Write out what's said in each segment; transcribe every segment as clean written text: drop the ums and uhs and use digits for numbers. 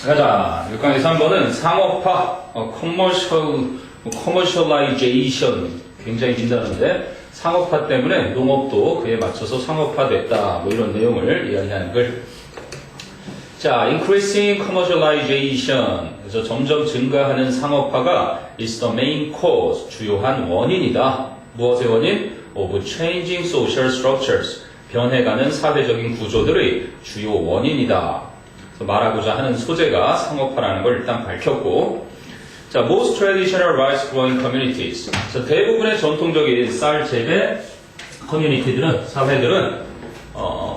가자. 6강의 3번은 상업화, commercialization. 굉장히 긴다는데, 상업화 때문에 농업도 그에 맞춰서 상업화됐다. 뭐 이런 내용을 이야기하는 글. 자, increasing commercialization. 그래서 점점 증가하는 상업화가 is the main cause. 주요한 원인이다. 무엇의 원인? of changing social structures. 변해가는 사회적인 구조들의 주요 원인이다. 말하고자 하는 소재가 상업화라는 걸 일단 밝혔고, 자, most traditional rice growing communities. 자, 대부분의 전통적인 쌀 재배 커뮤니티들은, 사회들은,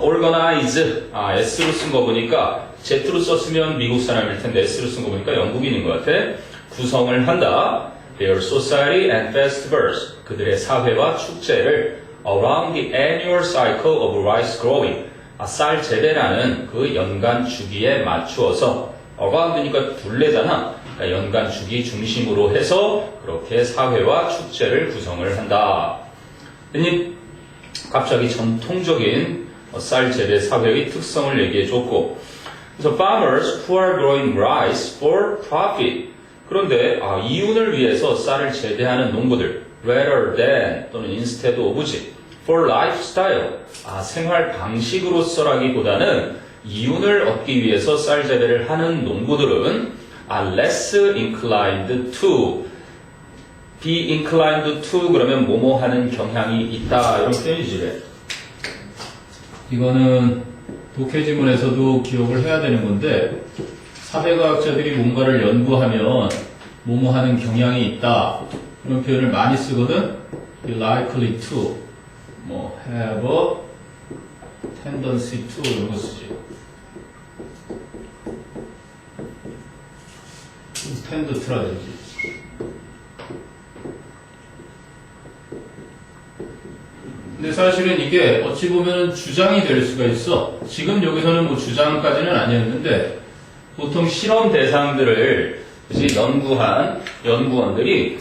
organize, S로 쓴 거 보니까, Z로 썼으면 미국 사람일 텐데, S로 쓴 거 보니까 영국인인 것 같아. 구성을 한다. Their society and festivals. 그들의 사회와 축제를 around the annual cycle of rice growing. 쌀 재배라는 그 연간 주기에 맞추어서, around니까 둘레잖아. 그러니까 연간 주기 중심으로 해서 그렇게 사회와 축제를 구성을 한다. 아니, 갑자기 전통적인 쌀 재배 사회의 특성을 얘기해줬고, 그래서 farmers who are growing rice for profit. 그런데 이윤을 위해서 쌀을 재배하는 농부들, rather than 또는 instead of지, for lifestyle, 생활 방식으로서라기보다는 이윤을 얻기 위해서 쌀 재배를 하는 농부들은 less inclined to, be inclined to 그러면 뭐뭐 하는 경향이 있다 이런 표현이지. 이거는 독해지문에서도 기억을 해야 되는 건데, 사회과학자들이 뭔가를 연구하면 뭐뭐 하는 경향이 있다 이런 표현을 많이 쓰거든. likely to, 뭐 have a tendency to 이런 거 쓰지. tend to라든지. 근데 사실은 이게 어찌 보면 주장이 될 수가 있어. 지금 여기서는 뭐 주장까지는 아니었는데, 보통 실험 대상들을 연구한 연구원들이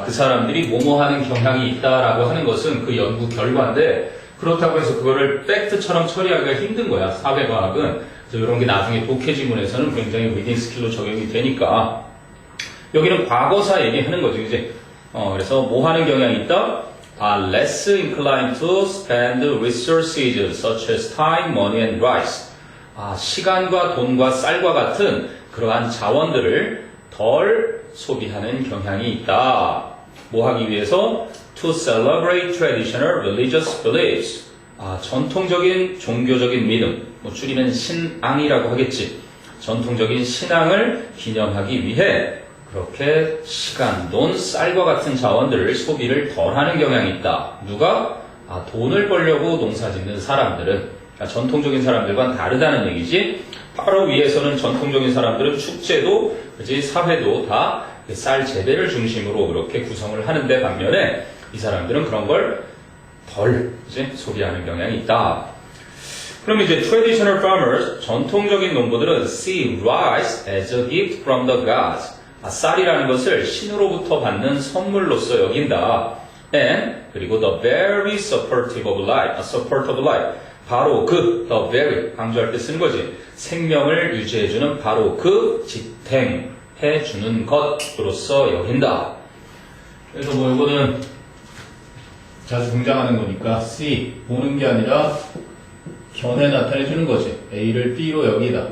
그 사람들이 뭐뭐 하는 경향이 있다라고 하는 것은 그 연구 결과인데, 그렇다고 해서 그거를 팩트처럼 처리하기가 힘든 거야, 사회과학은. 그래서 이런 게 나중에 독해지문에서는 굉장히 리딩 스킬로 적용이 되니까. 여기는 과거사 얘기하는 거죠, 이제. 그래서 뭐 하는 경향이 있다? less inclined to spend resources such as time, money, and rice. 시간과 돈과 쌀과 같은 그러한 자원들을 덜 소비하는 경향이 있다. 뭐 하기 위해서? To celebrate traditional religious beliefs. 전통적인 종교적인 믿음, 뭐 줄이면 신앙이라고 하겠지. 전통적인 신앙을 기념하기 위해 그렇게 시간, 돈, 쌀과 같은 자원들을 소비를 덜하는 경향이 있다. 누가? 돈을 벌려고 농사 짓는 사람들은, 전통적인 사람들과는 다르다는 얘기지. 바로 위에서는 전통적인 사람들은 축제도, 그치, 사회도 다 쌀 재배를 중심으로 그렇게 구성을 하는데, 반면에 이 사람들은 그런 걸 덜 소비하는 경향이 있다. 그럼 이제 traditional farmers, 전통적인 농부들은 see rice as a gift from the gods. 쌀이라는 것을 신으로부터 받는 선물로서 여긴다. And 그리고 the very supportive of life, support of life. 바로 그 the very 강조할 때 쓰는 거지. 생명을 유지해주는 바로 그 지탱해주는 것으로서 여긴다. 그래서 뭐 이거는 자주 등장하는 거니까 see 보는 게 아니라 견해 나타내주는 거지. A를 B로 여기다.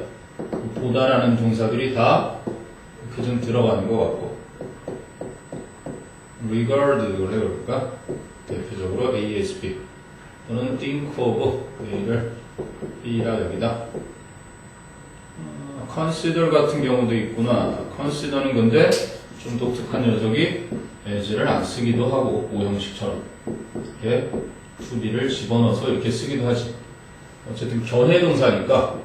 보다라는 동사들이 다 이렇게 좀 들어가는 것 같고, regard를 해볼까? 대표적으로 ASB 또는 think of A를 B라 여기다. consider 같은 경우도 있구나. consider는 근데 좀 독특한 녀석이 as를 안 쓰기도 하고, 오형식처럼 이렇게 to be를 집어넣어서 이렇게 쓰기도 하지. 어쨌든 견해 동사니까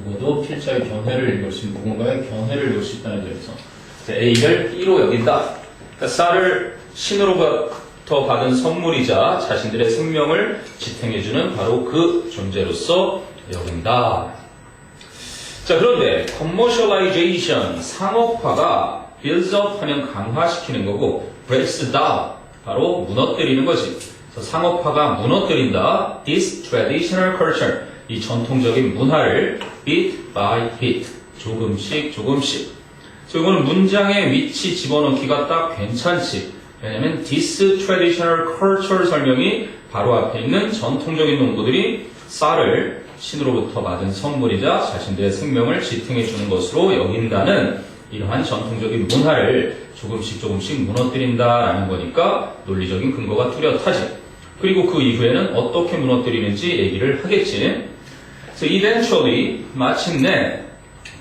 누구도 필자의 견해를 읽을 수 있는, 누군가의 견해를 읽을 수 있다는 점에서 A를 B로 여긴다. 그러니까 쌀을 신으로부터 받은 선물이자 자신들의 생명을 지탱해주는 바로 그 존재로서 여긴다. 자, 그런데 commercialization, 상업화가 builds up 하면 강화시키는 거고, breaks down, 바로 무너뜨리는 거지. 그래서 상업화가 무너뜨린다. This traditional culture, 이 전통적인 문화를 bit by bit, 조금씩 조금씩. 그래서 이거는 문장의 위치 집어넣기가 딱 괜찮지. 왜냐면 this traditional culture 설명이 바로 앞에 있는 전통적인 농부들이 쌀을 신으로부터 받은 선물이자 자신들의 생명을 지탱해 주는 것으로 여긴다는 이러한 전통적인 문화를 조금씩 조금씩 무너뜨린다라는 거니까 논리적인 근거가 뚜렷하지. 그리고 그 이후에는 어떻게 무너뜨리는지 얘기를 하겠지. So eventually, 마침내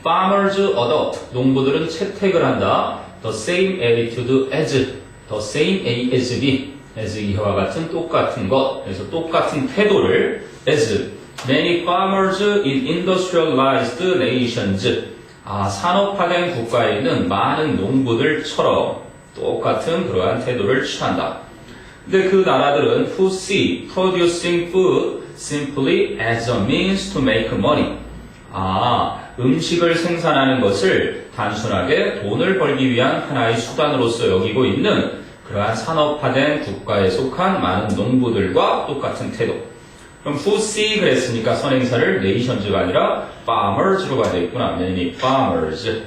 farmers adopt, 농부들은 채택을 한다. The same attitude as, the same as B, as 이와 같은 똑같은 것. 그래서 똑같은 태도를 as many farmers in industrialized nations, 산업화된 국가에 있는 많은 농부들처럼 똑같은 그러한 태도를 취한다. 근데 그 나라들은 who see producing food simply as a means to make money. 음식을 생산하는 것을 단순하게 돈을 벌기 위한 하나의 수단으로서 여기고 있는 그러한 산업화된 국가에 속한 많은 농부들과 똑같은 태도. 그럼 who see 그랬으니까 선행사를 nations가 아니라 farmers로 가야 되겠구나. many farmers.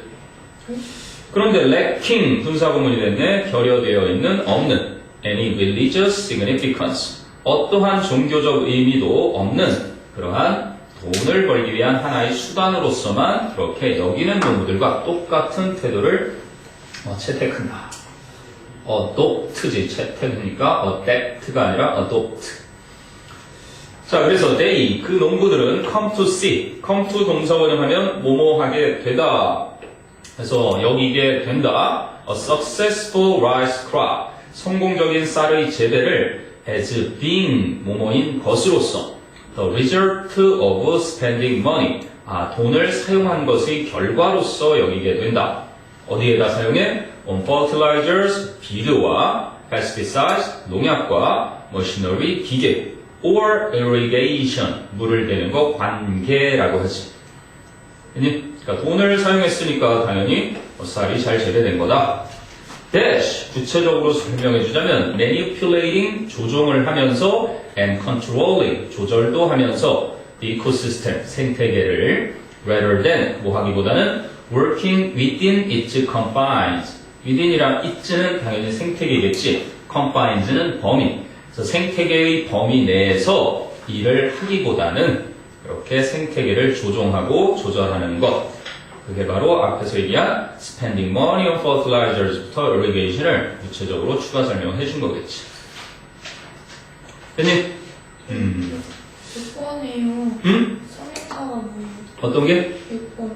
그런데 lacking 분사구문이 됐네. 결여되어 있는 없는 any religious significance. 어떠한 종교적 의미도 없는 그러한 돈을 벌기 위한 하나의 수단으로서만 그렇게 여기는 농부들과 똑같은 태도를 채택한다. adopt지 채택이니까 adapt가 아니라 adopt. 자, 그래서 they, 그 농부들은 come to see, come to 동사원형하면 뭐뭐 하게 되다. 그래서 여기게 된다. A successful rice crop, 성공적인 쌀의 재배를 as being 뭐뭐인 것으로서 the result of spending money, 돈을 사용한 것의 결과로서 여기게 된다. 어디에다 사용해? On fertilizers, 비료와 pesticides, 농약과 machinery, 기계 or irrigation, 물을 대는 거 관계라고 하지. 그러니까 돈을 사용했으니까 당연히 쌀이 잘 재배된 거다. dash, 구체적으로 설명해 주자면 manipulating, 조종을 하면서 and controlling, 조절도 하면서 the ecosystem, 생태계를 rather than, 뭐 하기보다는 working within its confines. within이랑 it는 당연히 생태계겠지. confines는 범위. 그래서 생태계의 범위 내에서 일을 하기보다는 이렇게 생태계를 조종하고 조절하는 것. 그게 바로 앞에서 얘기한 spending money on fertilizers부터 irrigation을 구체적으로 추가 설명해 준 거겠지. 됐니? 6번이에요. 응? 선행사가 뭐예요? 어떤 게? 6번.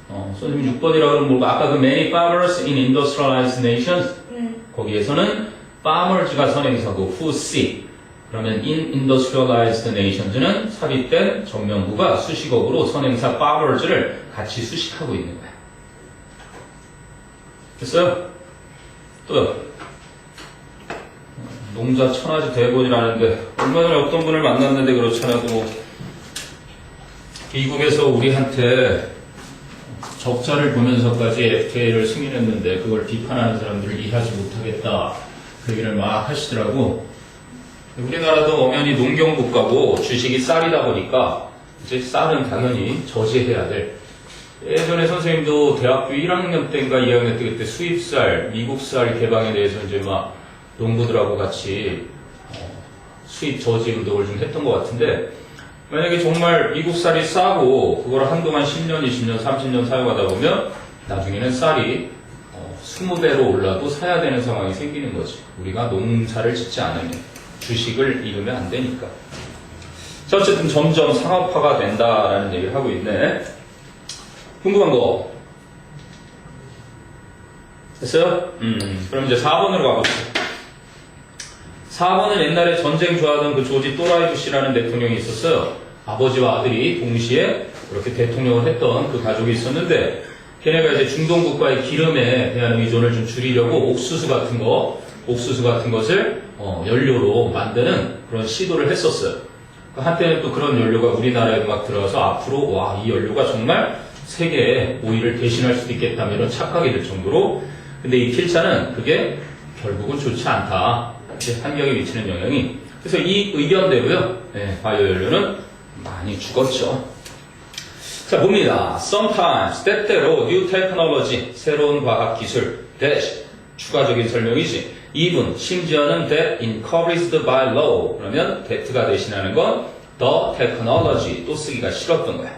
선생님 6번이라고 그러면 뭐고 아까 그 many farmers in industrialized nations 네. 거기에서는 farmers가 선행사고 who see 그러면 in industrialized nations는 삽입된 정명구가 수식어구로 선행사 farmers를 같이 수식하고 있는 거야. 됐어요? 또요. 농자 천하지 대본이라는데 얼마 전에 어떤 분을 만났는데 그렇잖아요. 뭐 미국에서 우리한테 적자를 보면서까지 FTA를 승인했는데 그걸 비판하는 사람들을 이해하지 못하겠다. 그 얘기를 막 하시더라고. 우리나라도 엄연히 농경국가고 주식이 쌀이다 보니까 이제 쌀은 당연히 저지해야 될. 예전에 선생님도 대학교 1학년 때인가 2학년 때 그때 수입쌀, 미국쌀 개방에 대해서 이제 막 농부들하고 같이 수입 저지 운동을 좀 했던 것 같은데 만약에 정말 미국 쌀이 싸고 그걸 한동안 10년, 20년, 30년 사용하다 보면 나중에는 쌀이 20배로 올라도 사야 되는 상황이 생기는 거지. 우리가 농사를 짓지 않으면 주식을 잃으면 안 되니까. 자, 어쨌든 점점 상업화가 된다라는 얘기를 하고 있네. 궁금한 거 됐어요? 그럼 이제 4번으로 가봅시다. 4번은 옛날에 전쟁 좋아하던 그 조지 또라이 부시라는 대통령이 있었어요. 아버지와 아들이 동시에 그렇게 대통령을 했던 그 가족이 있었는데 걔네가 이제 중동 국가의 기름에 대한 의존을 좀 줄이려고 옥수수 같은 것을 연료로 만드는 그런 시도를 했었어요. 한때는 또 그런 연료가 우리나라에도 막 들어와서 앞으로 와, 이 연료가 정말 세계의 오일을 대신할 수도 있겠다며 이런 착각이 들 정도로. 근데 이 필자는 그게 결국은 좋지 않다. 환경에 미치는 영향이. 그래서 이 의견대로요, 바이오 연료는 많이 죽었죠. 자, 봅니다. Sometimes, 때때로 new technology, 새로운 과학기술, dash, 추가적인 설명이지. even, 심지어는 that encouraged by law. 그러면 that가 대신하는 건 the technology, 또 쓰기가 싫었던 거야.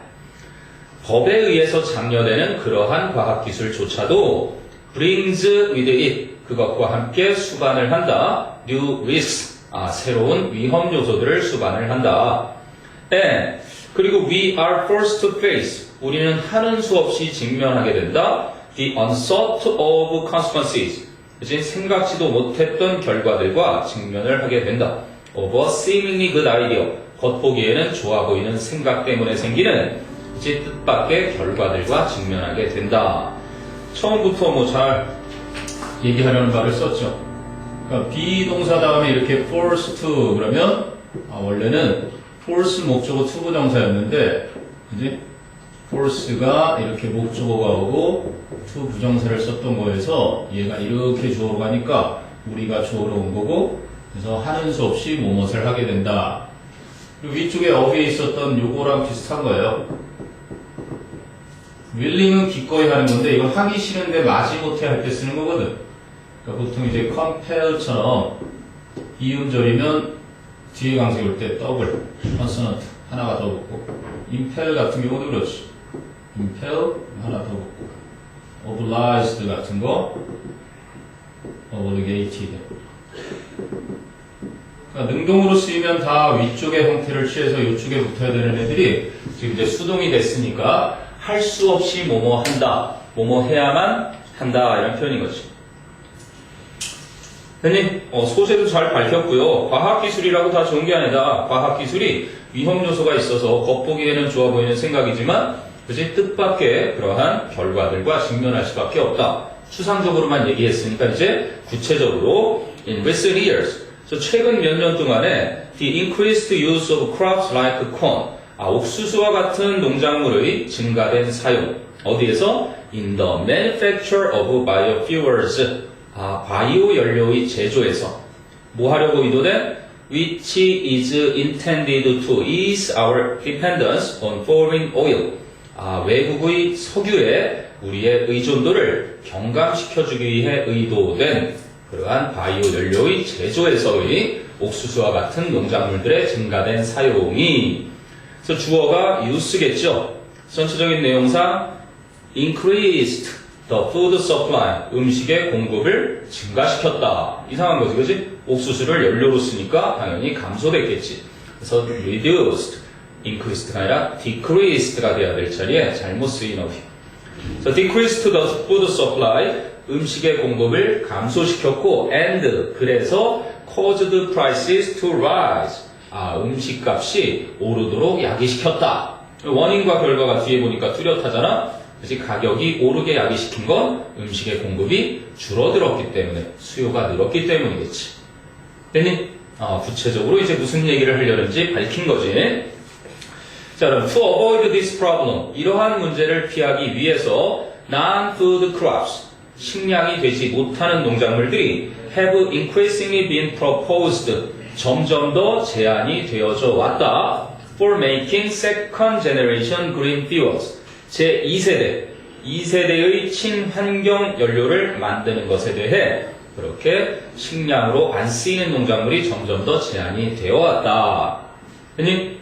법에 의해서 장려되는 그러한 과학기술조차도 brings with it, 그것과 함께 수반을 한다. new risks, 새로운 위험 요소들을 수반을 한다. and, 그리고 we are forced to face, 우리는 하는 수 없이 직면하게 된다. the unthought of consequences, 그치? 생각지도 못했던 결과들과 직면을 하게 된다. of a seemingly good idea, 겉보기에는 좋아 보이는 생각 때문에 생기는 그치? 뜻밖의 결과들과 직면하게 된다. 처음부터 뭐 잘 얘기하려는 말을 썼죠. 그러니까 비동사 다음에 이렇게 forced to 그러면 원래는 force 목적어 to 부정사였는데 그지? force가 이렇게 목적어가 오고 to 부정사를 썼던 거에서 얘가 이렇게 주어로 가니까 우리가 주어로 온 거고 그래서 하는 수 없이 뭐뭇을 하게 된다. 그리고 위쪽에 어휘에 있었던 요거랑 비슷한 거예요. willing은 기꺼이 하는 건데 이거 하기 싫은데 마지못해 할 때 쓰는 거거든. 그러니까 보통 이제 compel처럼 이음절이면 뒤에 강세 올 때 더블, consonant 하나가 더 붙고 impel 같은 경우도 그렇지. impel 하나 더 붙고 obliged 같은 거 obligated. 그러니까 능동으로 쓰이면 다 위쪽의 형태를 취해서 이쪽에 붙어야 되는 애들이 지금 이제 수동이 됐으니까 할 수 없이 뭐뭐 한다, 뭐뭐 해야만 한다 이런 표현인 거지. 선생님, 소재도 잘 밝혔고요. 과학기술이라고 다 좋은 게 아니다. 과학기술이 위험 요소가 있어서 겉보기에는 좋아 보이는 생각이지만 그치? 뜻밖의 그러한 결과들과 직면할 수밖에 없다. 추상적으로만 얘기했으니까 이제 구체적으로 in recent years, 최근 몇 년 동안에 the increased use of crops like corn, 옥수수와 같은 농작물의 증가된 사용, 어디에서? in the manufacture of biofuels, 바이오 연료의 제조에서 뭐 하려고 의도된? which is intended to ease our dependence on foreign oil. 외국의 석유에 우리의 의존도를 경감시켜주기 위해 의도된 그러한 바이오 연료의 제조에서의 옥수수와 같은 농작물들의 증가된 사용이, 그래서 주어가 use겠죠. 전체적인 내용상 increased the food supply, 음식의 공급을 증가시켰다. 이상한 거지, 그지? 옥수수를 연료로 쓰니까 당연히 감소됐겠지. 그래서 reduced, increased가 아니라 decreased가 돼야 될 자리에 잘못 쓰인 어휘. 그래서 decreased the food supply, 음식의 공급을 감소시켰고, and, 그래서 caused prices to rise, 음식값이 오르도록 야기시켰다. 원인과 결과가 뒤에 보니까 뚜렷하잖아. 그래서 가격이 오르게 야기시킨 건 음식의 공급이 줄어들었기 때문에, 수요가 늘었기 때문이겠지. 됐니? 구체적으로 이제 무슨 얘기를 하려는지 밝힌 거지. 자, 그럼 to avoid this problem, 이러한 문제를 피하기 위해서 non-food crops, 식량이 되지 못하는 농작물들이 have increasingly been proposed, 점점 더 제한이 되어져 왔다. for making second generation green fuels, 제2세대, 2세대의 친환경 연료를 만드는 것에 대해 그렇게 식량으로 안 쓰이는 농작물이 점점 더 제한이 되어 왔다. 아니,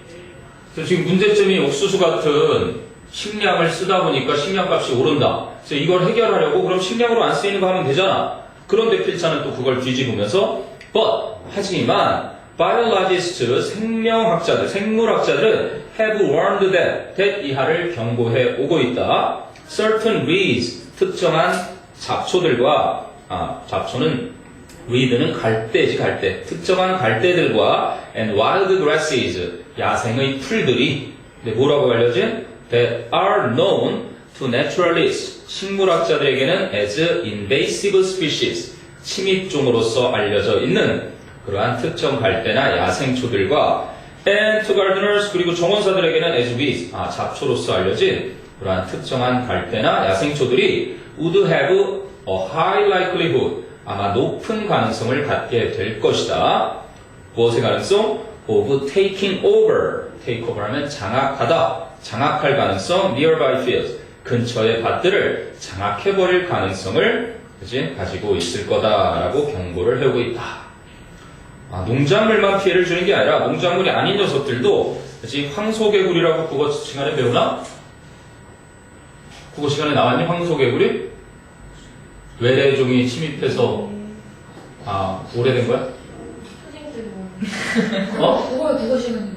지금 문제점이 옥수수 같은 식량을 쓰다 보니까 식량값이 오른다. 그래서 이걸 해결하려고 그럼 식량으로 안 쓰이는 거 하면 되잖아. 그런데 필자는 또 그걸 뒤집으면서 but, 하지만 biologists, 생명학자들, 생물학자들은 have warned that 이하를 경고해 오고 있다. certain weeds, 특정한 잡초들과, 잡초는 weed는 갈대지, 갈대. 특정한 갈대들과 and wild grasses, 야생의 풀들이 뭐라고 알려진? that are known to naturalists, 식물학자들에게는 as invasive species, 침입종으로서 알려져 있는 그러한 특정 갈대나 야생초들과 and to gardeners, 그리고 정원사들에게는 as weeds, 잡초로서 알려진 그러한 특정한 갈대나 야생초들이 would have a high likelihood, 아마 높은 가능성을 갖게 될 것이다. 무엇의 가능성? of taking over, take over 하면 장악하다. 장악할 가능성, nearby fields, 근처의 밭들을 장악해버릴 가능성을 그치? 가지고 있을 거다라고 경고를 하고 있다. 농작물만 피해를 주는 게 아니라 농작물이 아닌 녀석들도 그치? 황소개구리라고 국어 시간에 배우나? 국어 시간에 나왔니? 황소개구리? 외래종이 침입해서 오래된 거야? 그걸 국어 시간에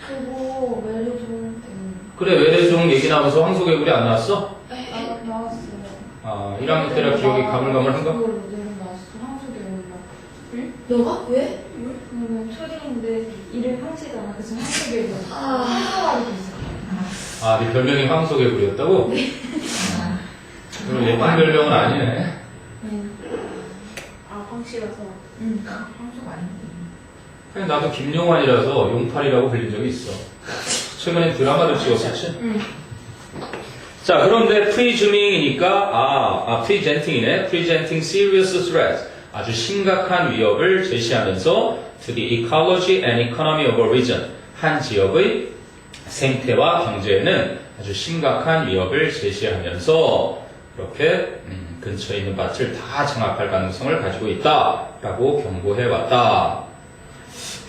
그거 외래종 그래, 외래종 얘기 나와서 황소개구리 안 나왔어? 나왔어요. 1학년 때라 기억이 가물가물한가? 그걸로 내용 나왔어. 황소개구리라. 응? 너가? 왜? 그러면 초딩인데 이름 황치잖아. 그래서 황치개구리. 황소가리도 있어. 네 별명이 황소개구리였다고? 그럼 예쁜 별명은 아니네. 황치라서. 황소가 아닌데. 그냥 나도 김용환이라서 용팔이라고 불린 적이 있어. 최근에 드라마도 찍었었지? 자, 그런데 presuming이니까, presenting이네. presenting serious threat. 아주 심각한 위협을 제시하면서 to the ecology and economy of a region. 한 지역의 생태와 경제에는 아주 심각한 위협을 제시하면서 이렇게 근처에 있는 밭을 다 장악할 가능성을 가지고 있다라고 경고해왔다.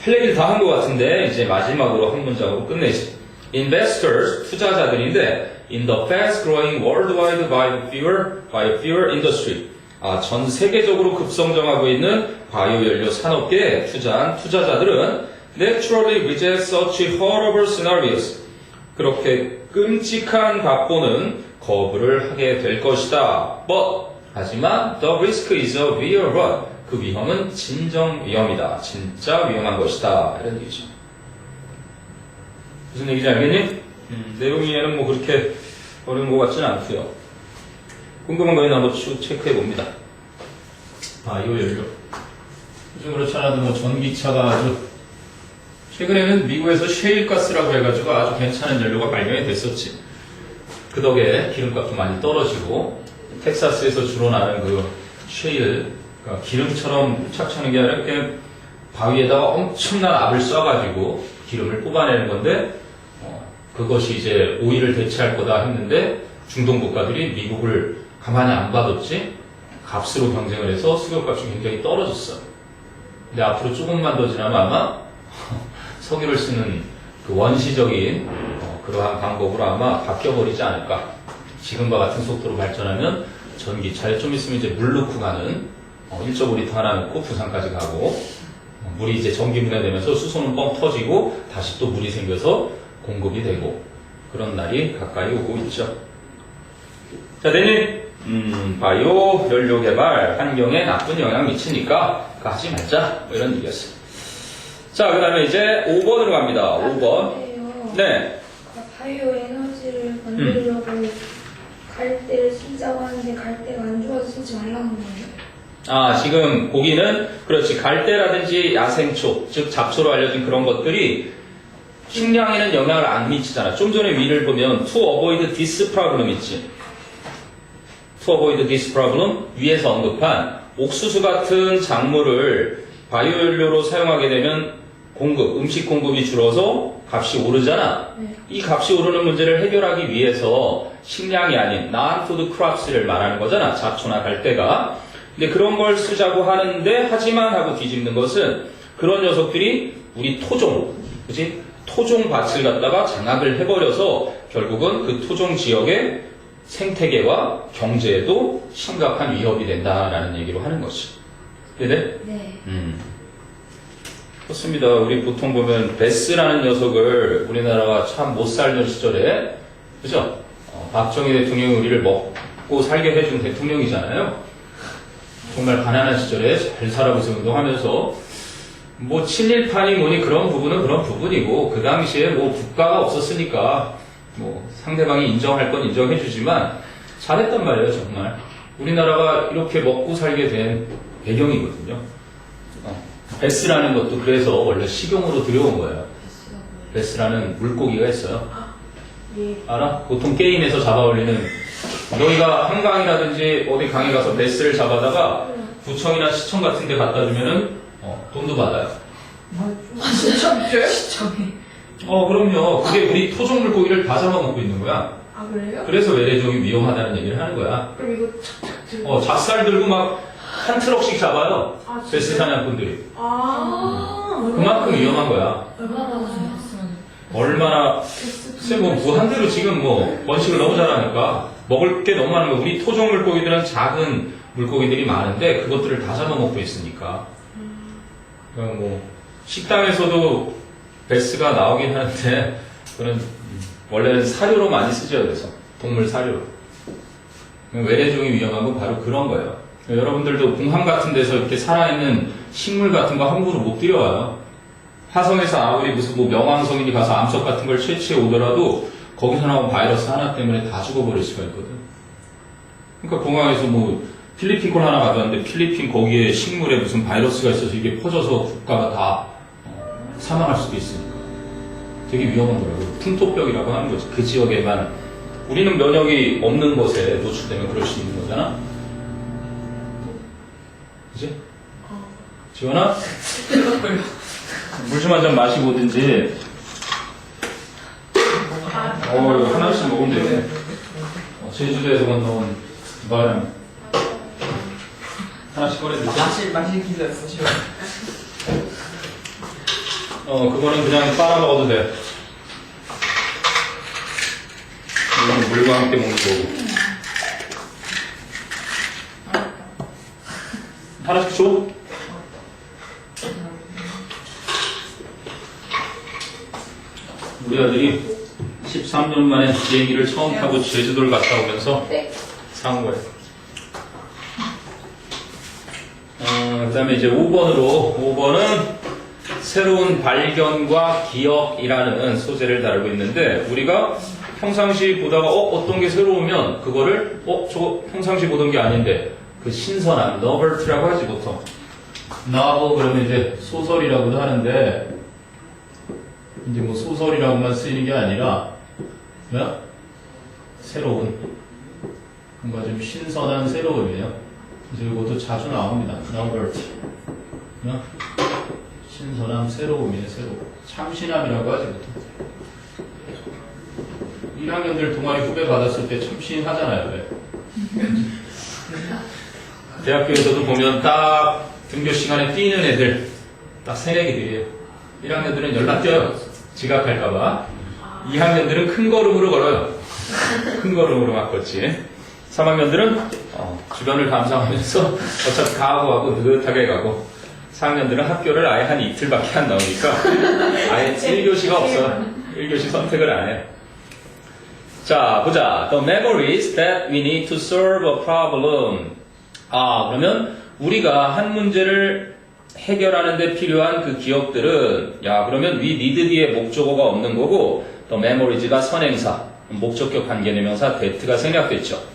할 얘기를 다 한 것 같은데 이제 마지막으로 한 문장으로 끝내지. Investors, 투자자들인데 in the fast-growing worldwide biofuel industry, 전 세계적으로 급성장하고 있는 바이오연료 산업계에 투자한 투자자들은 naturally reject such horrible scenarios. 그렇게 끔찍한 각본은 거부를 하게 될 것이다. 하지만 the risk is a real one. 그 위험은 진정 위험이다. 진짜 위험한 것이다. 이런 얘기죠. 무슨 얘기인지 알겠니? 내용에는 뭐 그렇게 어려운 것 같지는 않고요. 궁금한 거 있나 한번 쭉 체크해 봅니다. 바이오연료. 요즘 그렇지 않아도 뭐 전기차가 아주 최근에는 미국에서 셰일가스라고 해가지고 아주 괜찮은 연료가 발견이 됐었지. 그 덕에 기름값도 많이 떨어지고 텍사스에서 주로 나는 그 셰일, 그러니까 기름처럼 착착하는 게 아니라 이렇게 바위에다가 엄청난 압을 쏴가지고 기름을 뽑아내는 건데 그것이 이제 오일을 대체할 거다 했는데 중동 국가들이 미국을 가만히 안 봐뒀지 값으로 경쟁을 해서 수요값이 굉장히 떨어졌어. 근데 앞으로 조금만 더 지나면 아마 석유를 쓰는 그 원시적인 그러한 방법으로 아마 바뀌어버리지 않을까. 지금과 같은 속도로 발전하면 전기차에 좀 있으면 이제 물 넣고 가는 1.5리터 하나 넣고 부산까지 가고 물이 이제 전기분해 되면서 수소는 뻥 터지고 다시 또 물이 생겨서 공급이 되고 그런 날이 가까이 오고 있죠. 자, 내년 바이오 연료 개발 환경에 나쁜 영향 미치니까 하지 말자 뭐 이런 얘기였어요. 자, 그 다음에 이제 5번으로 갑니다. 5번. 네. 바이오 에너지를 만들려고 갈대를 심자고 하는데 갈대가 안 좋아서 심지 말라는 거예요? 지금 보기는 그렇지. 갈대라든지 야생초, 즉 잡초로 알려진 그런 것들이 식량에는 영향을 안 미치잖아. 좀 전에 위를 보면 to avoid this problem 있지. to avoid this problem 위에서 언급한 옥수수 같은 작물을 바이오연료로 사용하게 되면 음식 공급이 줄어서 값이 오르잖아. 네. 이 값이 오르는 문제를 해결하기 위해서 식량이 아닌 non-food crops를 말하는 거잖아. 잡초나 갈대가. 근데 그런 걸 쓰자고 하는데 하지만 하고 뒤집는 것은 그런 녀석들이 우리 토종, 그치? 토종 밭을 갖다가 장악을 해버려서 결국은 그 토종 지역의 생태계와 경제에도 심각한 위협이 된다라는 얘기로 하는 거지. 그래? 네. 그렇습니다. 우리 보통 보면 베스라는 녀석을 우리나라가 참 못 살던 시절에, 그죠? 박정희 대통령이 우리를 먹고 살게 해준 대통령이잖아요. 정말 가난한 시절에 잘 살아보세요 운동하면서 뭐 친일파니 뭐니 그런 부분은 그런 부분이고 그 당시에 뭐 국가가 없었으니까 뭐 상대방이 인정할 건 인정해주지만 잘했단 말이에요 정말. 우리나라가 이렇게 먹고 살게 된 배경이거든요. 베스라는 것도 그래서 원래 식용으로 들여온 거예요. 베스라는 물고기가 있어요. 예. 알아? 보통 게임에서 잡아올리는 너희가 한강이라든지 어디 강에 가서 베스를 잡아다가 구청이나 시청 같은 데 갖다 주면은 돈도 받아요. 진짜? 시청에. 그럼요. 그게 우리 토종 물고기를 다 잡아먹고 있는 거야. 아, 그래요? 그래서 외래종이 위험하다는 얘기를 하는 거야. 그럼 이거 착착 들고. 잣살 들고 막 한 트럭씩 잡아요. 아, 진짜요? 베스 사냥꾼들이. 얼마나 그만큼 위험한 거야. 얼마나 무서웠어. 얼마나, 글쎄 뭐 무한대로 지금 뭐 번식을 너무 잘하니까 먹을 게 너무 많은 거야. 우리 토종 물고기들은 작은 물고기들이 많은데 그것들을 다 잡아먹고 있으니까. 뭐 식당에서도 베스가 나오긴 하는데 그는 원래는 사료로 많이 쓰죠. 그래서 동물 사료로. 외래종이 위험한 건 바로 그런 거예요. 여러분들도 공항 같은 데서 이렇게 살아있는 식물 같은 거 함부로 못 들여와요. 화성에서 아무리 무슨 뭐 명왕성인이 가서 암석 같은 걸 채취해 오더라도 거기서 나온 바이러스 하나 때문에 다 죽어버릴 수가 있거든. 그러니까 공항에서 뭐 필리핀 콜 하나 가져왔는데 필리핀 거기에 식물에 무슨 바이러스가 있어서 이게 퍼져서 국가가 다 사망할 수도 있으니까 되게 위험한 거라고. 풍토병이라고 하는 거지. 그 지역에만. 우리는 면역이 없는 곳에 노출되면 그럴 수 있는 거잖아. 그지? 지원아? 물 좀 한 잔 마시고 오든지. 이거 하나씩 먹으면 되네. 제주도에서 건너온 바람. 하나씩 꺼내 드세요. 마실 기자였어, 지금. 그거는 그냥 빨아 먹어도 돼. 이건 물과 함께 먹는 거고. 하나씩 줘? 우리 아들이 13년 만에 비행기를 처음 타고 제주도를 갔다 오면서 사온 거예요. 그 다음에 이제 5번은 새로운 발견과 기억이라는 소재를 다루고 있는데, 우리가 평상시 보다가 어떤 게 새로우면 그거를 저거 평상시 보던 게 아닌데, 그 신선함, novelty라고 하지 보통. novel 그러면 이제 소설이라고도 하는데, 이제 뭐 소설이라고만 쓰이는 게 아니라 뭐야? 새로운, 뭔가 좀 신선한 새로움이에요. 그래서 이것도 자주 나옵니다. novelty. 신선함, 새로움이에요. 새로움. 참신함이라고 하지 보통. 1학년들 동아리 후배 받았을 때 참신하잖아요. 왜? 대학교에서도 보면 딱 등교 시간에 뛰는 애들 딱 새내기들이에요. 1학년들은 연락 뛰어요. 지각할까봐. 2학년들은 큰 걸음으로 걸어요. 큰 걸음으로 막 걷지. 3학년들은 주변을 감상하면서 어차피 가고 느긋하게 가고, 4학년들은 학교를 아예 한 이틀밖에 안 나오니까 아예 1교시가 없어. 1교시 선택을 안 해. 자, 보자. The memories that we need to solve a problem. 그러면 우리가 한 문제를 해결하는 데 필요한 그 기억들은, 그러면 we need 뒤에 목적어가 없는 거고, the memories가 선행사, 목적격 관계대명사 that가 생략됐죠.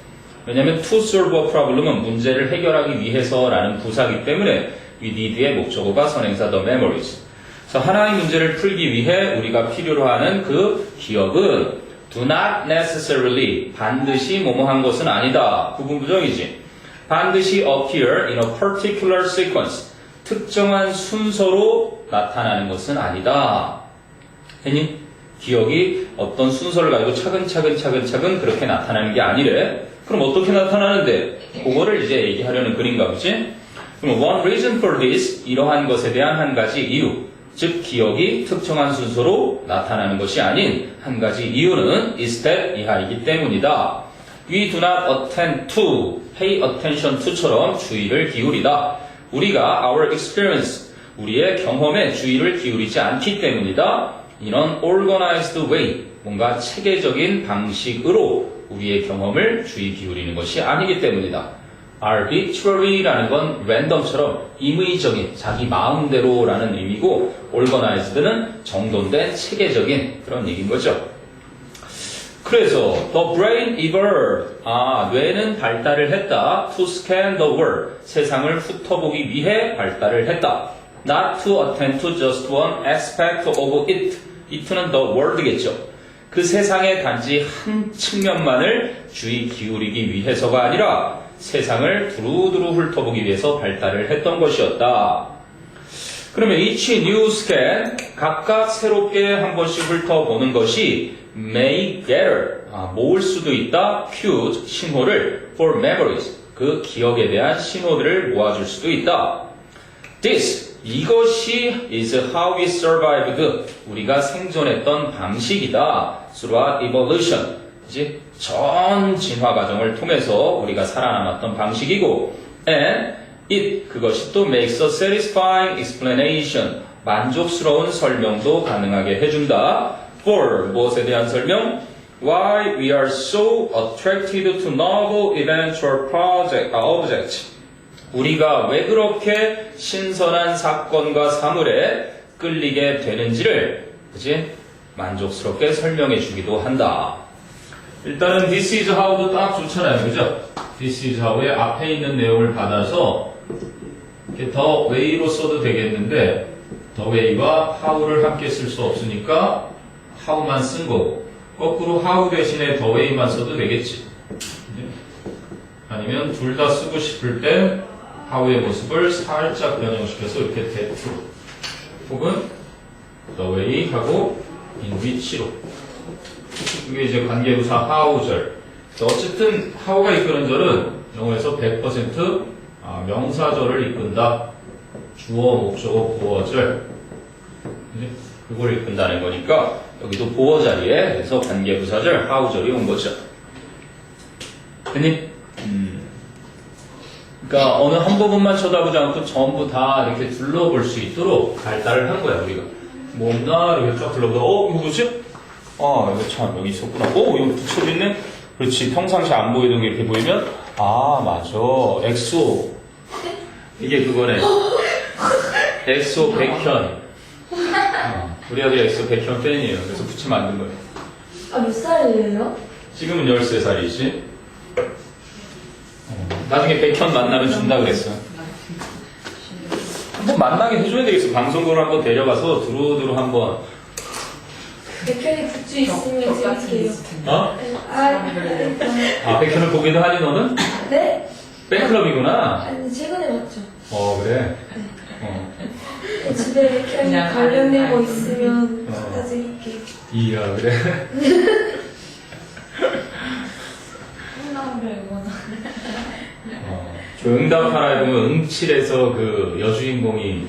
왜냐면 to solve a problem은 문제를 해결하기 위해서라는 부사이기 때문에 we need의 목적어가 선행사 the memories. 그래서 하나의 문제를 풀기 위해 우리가 필요로 하는 그 기억은 do not necessarily, 반드시 뭐뭐한 것은 아니다. 부분부정이지. 반드시 appear in a particular sequence, 특정한 순서로 나타나는 것은 아니다. 했니? 기억이 어떤 순서를 가지고 차근차근 그렇게 나타나는 게 아니래. 그럼 어떻게 나타나는데? 그거를 이제 얘기하려는 글인가 보지? 그럼 one reason for this, 이러한 것에 대한 한 가지 이유, 즉 기억이 특정한 순서로 나타나는 것이 아닌 한 가지 이유는 is that 이하이기 때문이다. We do not attend to, pay attention to처럼 주의를 기울이다. 우리가 our experience, 우리의 경험에 주의를 기울이지 않기 때문이다. 이런 organized way, 뭔가 체계적인 방식으로 우리의 경험을 주의 기울이는 것이 아니기 때문이다. arbitrary라는 건 랜덤처럼 임의적인, 자기 마음대로라는 의미고, organized는 정돈된 체계적인 그런 얘기인 거죠. 그래서 the brain evolved, 뇌는 발달을 했다. to scan the world, 세상을 훑어보기 위해 발달을 했다. not to attend to just one aspect of it, it는 the world겠죠. 그 세상의 단지 한 측면만을 주의 기울이기 위해서가 아니라 세상을 두루두루 훑어보기 위해서 발달을 했던 것이었다. 그러면 each new scan, 각각 새롭게 한 번씩 훑어보는 것이 may gather, 모을 수도 있다, cues, 신호를 for memories, 그 기억에 대한 신호들을 모아줄 수도 있다. This, 이것이 is how we survived, 우리가 생존했던 방식이다. throughout evolution, 그치? 전 진화 과정을 통해서 우리가 살아남았던 방식이고, and it, 그것이 또 makes a satisfying explanation, 만족스러운 설명도 가능하게 해준다. For, 무엇에 대한 설명? Why we are so attracted to novel events or objects. 우리가 왜 그렇게 신선한 사건과 사물에 끌리게 되는지를, 그치? 만족스럽게 설명해 주기도 한다. 일단은 this is how도 딱 좋잖아요. 그죠? this is how의 앞에 있는 내용을 받아서 이렇게 the way로 써도 되겠는데 the way와 how를 함께 쓸 수 없으니까 how만 쓴 거고, 거꾸로 how 대신에 the way만 써도 되겠지. 아니면 둘 다 쓰고 싶을 때 how의 모습을 살짝 변형시켜서 이렇게 that 혹은 the way 하고 in which로, 이게 이제 관계부사 how절. 어쨌든 how가 이끄는 절은 영어에서 100% 명사절을 이끈다. 주어, 목적어, 보어절, 그걸 이끈다는 거니까 여기도 보어 자리에 그래서 관계부사절 how절이 온 거죠. 됐니? 그러니까 어느 한 부분만 쳐다보지 않고 전부 다 이렇게 둘러볼 수 있도록 발달을 한 거야 우리가. 뭐 없나 이렇게 쫙 둘러보다 이거 뭐지? 이거 참 여기 있었구나. 여기 붙여져 있네. 그렇지. 평상시 안 보이던 게 이렇게 보이면 맞아. 엑소. 이게 그거네. 엑소 백현. 우리 아들 엑소 백현 팬이에요. 그래서 붙여 만든 거예요. 몇 살이에요? 지금은 13살이지. 나중에 백현 만나면 준다 그랬어. 한번 만나게 해줘야 되겠어. 방송국을 한번 데려가서 두루두루 한번. 백현이 굿즈 있으면 재밌게요. 백현을 보기도 하니 너는? 네? 팬클럽이구나. 아니 최근에 봤죠. 그래. 집에 백현이 관련된 거 있으면 갖다 드릴게요. 이야, 그래. 콩나물을 이거는. 저 응답하라 보면 응칠에서 그 여주인공이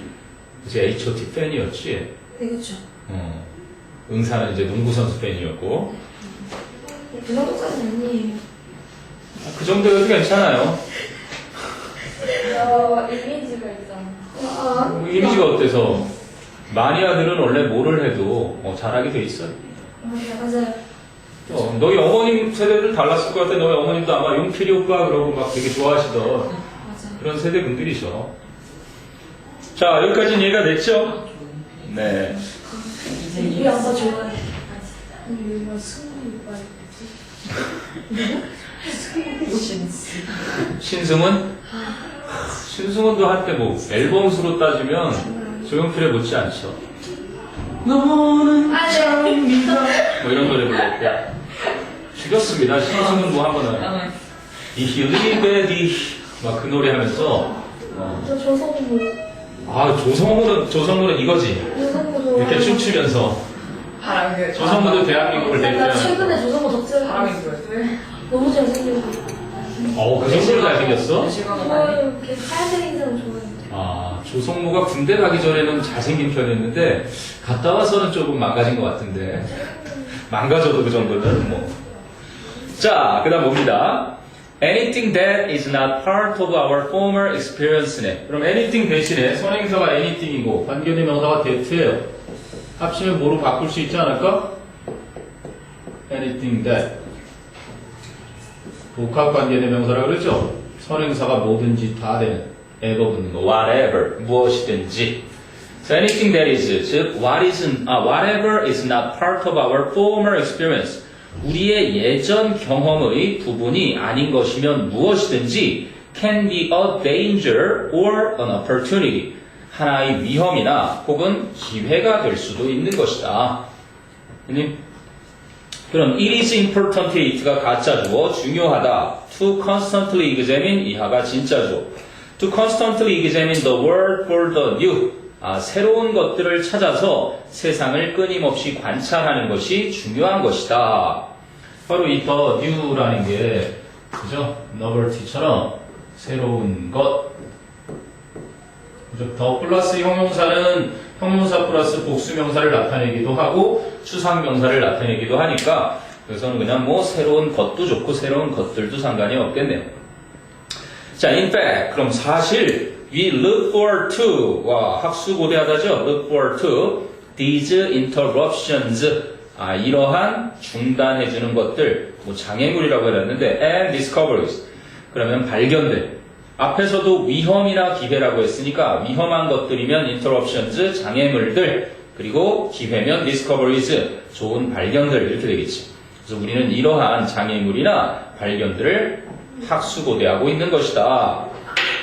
이제 H.O.T 팬이었지. 네, 그쵸. 응사는 이제 농구선수 팬이었고. 그 정도까지는 아니에요. 그 정도여도 괜찮아요. 이미지가 있잖아. 이미지가 어때서? 마니아들은 원래 뭐를 해도 잘하게 돼 있어요. 맞아요. 너희 어머님 세대들 달랐을 것 같아. 너희 어머님도 아마 용필이 오빠 그러고 막 되게 좋아하시던 맞아요. 그런 세대분들이셔. 자, 여기까지는 이해가 됐죠? 네. 우리 아빠 좋아해. 이거 승우 오빠 신승은? 신승은도 한때 뭐 앨범 수로 따지면 조용필에 못지 않죠. 너는 참이다 뭐 이런 노래 불렀고 죽였습니다. 신승은 뭐 한번은 이 힐리베디 막 그 노래 하면서 저 조성모. 조성모는 이거지. 조성모 이렇게 춤추면서 조성모도 대한민국을 나 대표하는 최근에 조성모 덕질을 바람이 했어. 불었어요. 너무 잘생겼어. 그 정도로 잘생겼어? 좋아요. 이렇게 하얀색 인상 좋아요. 조성모가 군대 가기 전에는 잘생긴 편이었는데 갔다 와서는 조금 망가진 것 같은데 망가져도 그 정도는 뭐. 자, 그 다음 봅니다. Anything that is not part of our former experience네. 그럼 anything 대신에 선행사가 anything이고 관계대명사가 that예요. 합치면 뭐로 바꿀 수 있지 않을까? anything that. 복합관계대명사라고 그랬죠? 선행사가 뭐든지 다 되는 ever 붙는 거. whatever. 무엇이든지. So anything that is, 즉 whatever is not part of our former experience. 우리의 예전 경험의 부분이 아닌 것이면 무엇이든지 can be a danger or an opportunity. 하나의 위험이나 혹은 기회가 될 수도 있는 것이다. 그럼 it is important it가 가짜주어 중요하다. To constantly examine 이하가 진짜주어. To constantly examine the world for the new. 새로운 것들을 찾아서 세상을 끊임없이 관찰하는 것이 중요한 것이다. 바로 이 더 new라는 게 그죠? novelty처럼 새로운 것. 그죠? 더 플러스 형용사는 형용사 플러스 복수명사를 나타내기도 하고 추상명사를 나타내기도 하니까 그래서는 그냥 뭐 새로운 것도 좋고 새로운 것들도 상관이 없겠네요. 자, in fact, 그럼 사실 we look forward to 학수고대하다죠. look forward to these interruptions. 이러한 중단해주는 것들, 뭐 장애물이라고 해놨는데 and discoveries. 그러면 발견들. 앞에서도 위험이나 기회라고 했으니까 위험한 것들이면 interruptions, 장애물들, 그리고 기회면 discoveries, 좋은 발견들 이렇게 되겠지. 그래서 우리는 이러한 장애물이나 발견들을 학수고대하고 있는 것이다.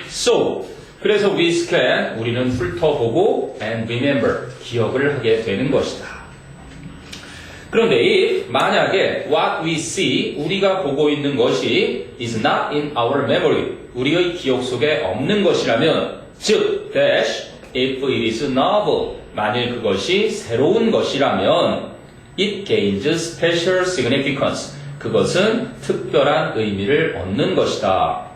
So, 그래서 we scan, 우리는 훑어보고 and remember, 기억을 하게 되는 것이다. 그런데 만약에 what we see, 우리가 보고 있는 것이 is not in our memory, 우리의 기억 속에 없는 것이라면 즉, dash, if it is novel, 만일 그것이 새로운 것이라면 it gains special significance, 그것은 특별한 의미를 얻는 것이다.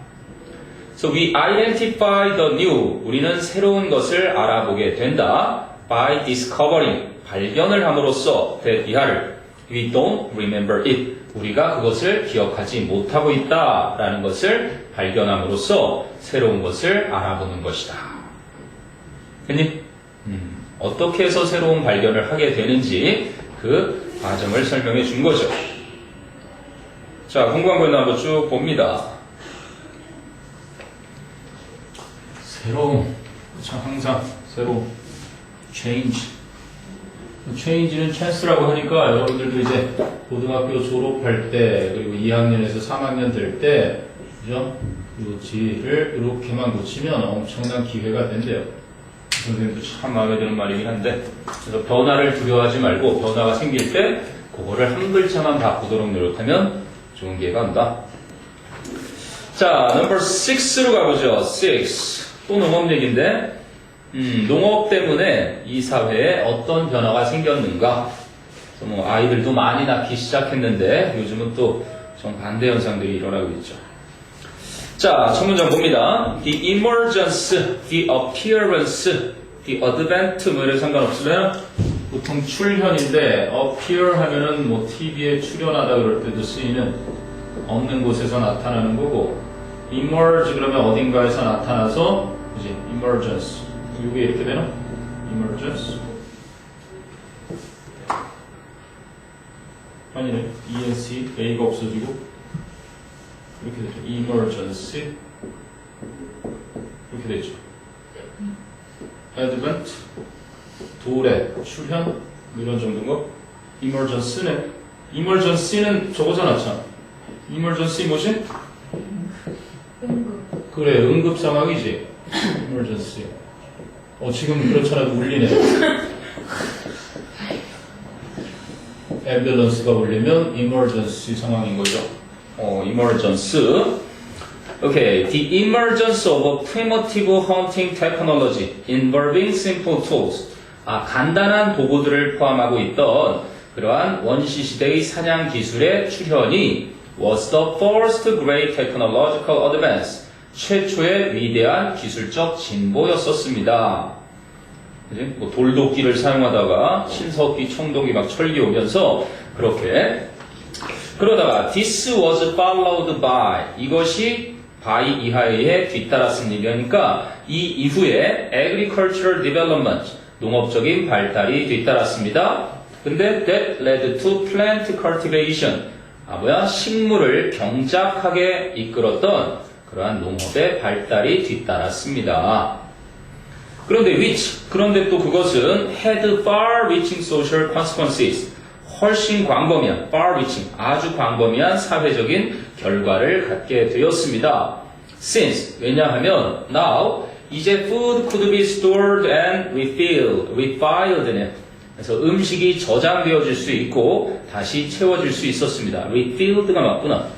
So we identify the new, 우리는 새로운 것을 알아보게 된다. by discovering, 발견을 함으로써 that 이하를 we don't remember it, 우리가 그것을 기억하지 못하고 있다라는 것을 발견함으로써 새로운 것을 알아보는 것이다. 됐니? 어떻게 해서 새로운 발견을 하게 되는지 그 과정을 설명해 준 거죠. 자, 공부한 거 한번 쭉 봅니다. 새로운, 참 항상 새로운 change. change는 chance라고 하니까 여러분들도 이제 고등학교 졸업할 때 그리고 2학년에서 3학년 될 때 그죠? 이 지를 이렇게만 고치면 엄청난 기회가 된대요. 선생님도 참 마음에 드는 말이긴 한데 그래서 변화를 두려워하지 말고 변화가 생길 때 그거를 한 글자만 바꾸도록 노력하면 좋은 기회가 온다. 자, 넘버 6로 가보죠. 6. 또 농업 얘기인데 농업 때문에 이 사회에 어떤 변화가 생겼는가? 그래서 뭐 아이들도 많이 낳기 시작했는데 요즘은 또 정반대 현상들이 일어나고 있죠. 자, 첫 문장 봅니다. The emergence, the appearance, the advent 뭐 이런 상관없으면 보통 출현인데 appear 하면은 뭐 TV에 출연하다 그럴 때도 쓰이는 없는 곳에서 나타나는 거고 emerge 그러면 어딘가에서 나타나서 그지? emergence 이게 이렇게 되나? emergence 아니네 ENC A가 없어지고 이렇게 되죠. emergency 이렇게 되죠. advent 도래 출현 뭐 이런 정도인 거. emergency는 저거잖아 참. emergency 뭐지? 응급. 그래 응급 상황이지. emergency. 지금 그렇잖아 울리네. 앰뷸런스가 울리면 emergency 상황인 거죠. emergency. Okay, the emergence of a primitive hunting technology involving simple tools. 간단한 도구들을 포함하고 있던 그러한 원시 시대의 사냥 기술의 출현이 was the first great technological advance. 최초의 위대한 기술적 진보였었습니다. 뭐 돌도끼를 사용하다가 신석기, 청동기 막 철기 오면서 그렇게 그러다가 this was followed by 이것이 by 이하에 뒤따랐습니다. 그러니까 이 이후에 agricultural development 농업적인 발달이 뒤따랐습니다. 근데 that led to plant cultivation 식물을 경작하게 이끌었던 그러한 농업의 발달이 뒤따랐습니다. 그런데 또 그것은 had far-reaching social consequences. 훨씬 광범위한, far-reaching, 아주 광범위한 사회적인 결과를 갖게 되었습니다. Since, 왜냐하면 now, 이제 food could be stored and refilled. 그래서 음식이 저장되어질 수 있고 다시 채워질 수 있었습니다. refilled가 맞구나.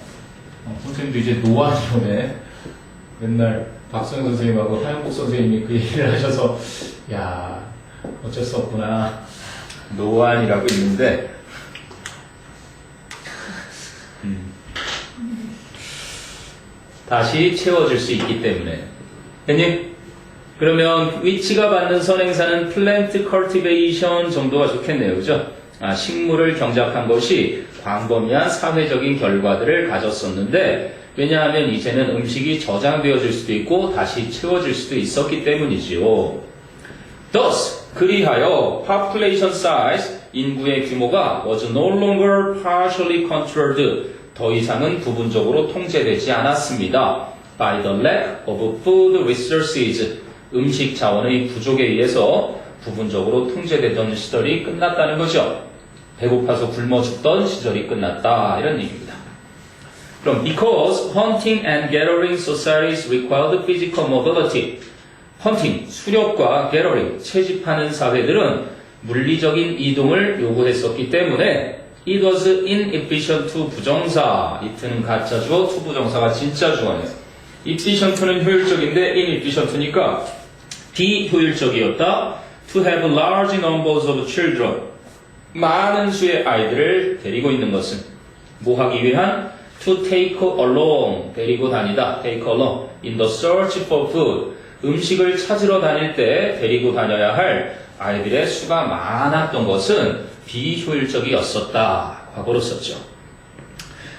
선생님도 이제 노안이네. 맨날 박수영 선생님하고 하영국 선생님이 그 얘기를 하셔서 야, 어쩔 수 없구나. 노안이라고 있는데, 다시 채워질 수 있기 때문에. 형님, 그러면 위치가 받는 선행사는 plant cultivation 정도가 좋겠네요. 그죠? 식물을 경작한 것이 광범위한 사회적인 결과들을 가졌었는데, 왜냐하면 이제는 음식이 저장되어질 수도 있고 다시 채워질 수도 있었기 때문이지요. Thus, 그리하여 population size, 인구의 규모가 was no longer partially controlled, 더 이상은 부분적으로 통제되지 않았습니다. By the lack of food resources, 음식 자원의 부족에 의해서 부분적으로 통제되던 시절이 끝났다는 거죠. 배고파서 굶어 죽던 시절이 끝났다, 이런 얘기입니다. 그럼 because hunting and gathering societies required physical mobility, 헌팅, 수렵과 gathering, 채집하는 사회들은 물리적인 이동을 요구했었기 때문에 it was inefficient to 부정사, it는 가짜 주어, to 부정사가 진짜 주어네요. efficient는 효율적인데 inefficient니까 비효율적이었다. to have large numbers of children, 많은 수의 아이들을 데리고 있는 것은 뭐 하기 위한 to take along, 데리고 다니다, take along, in the search for food, 음식을 찾으러 다닐 때 데리고 다녀야 할 아이들의 수가 많았던 것은 비효율적이었었다. 과거로 썼죠.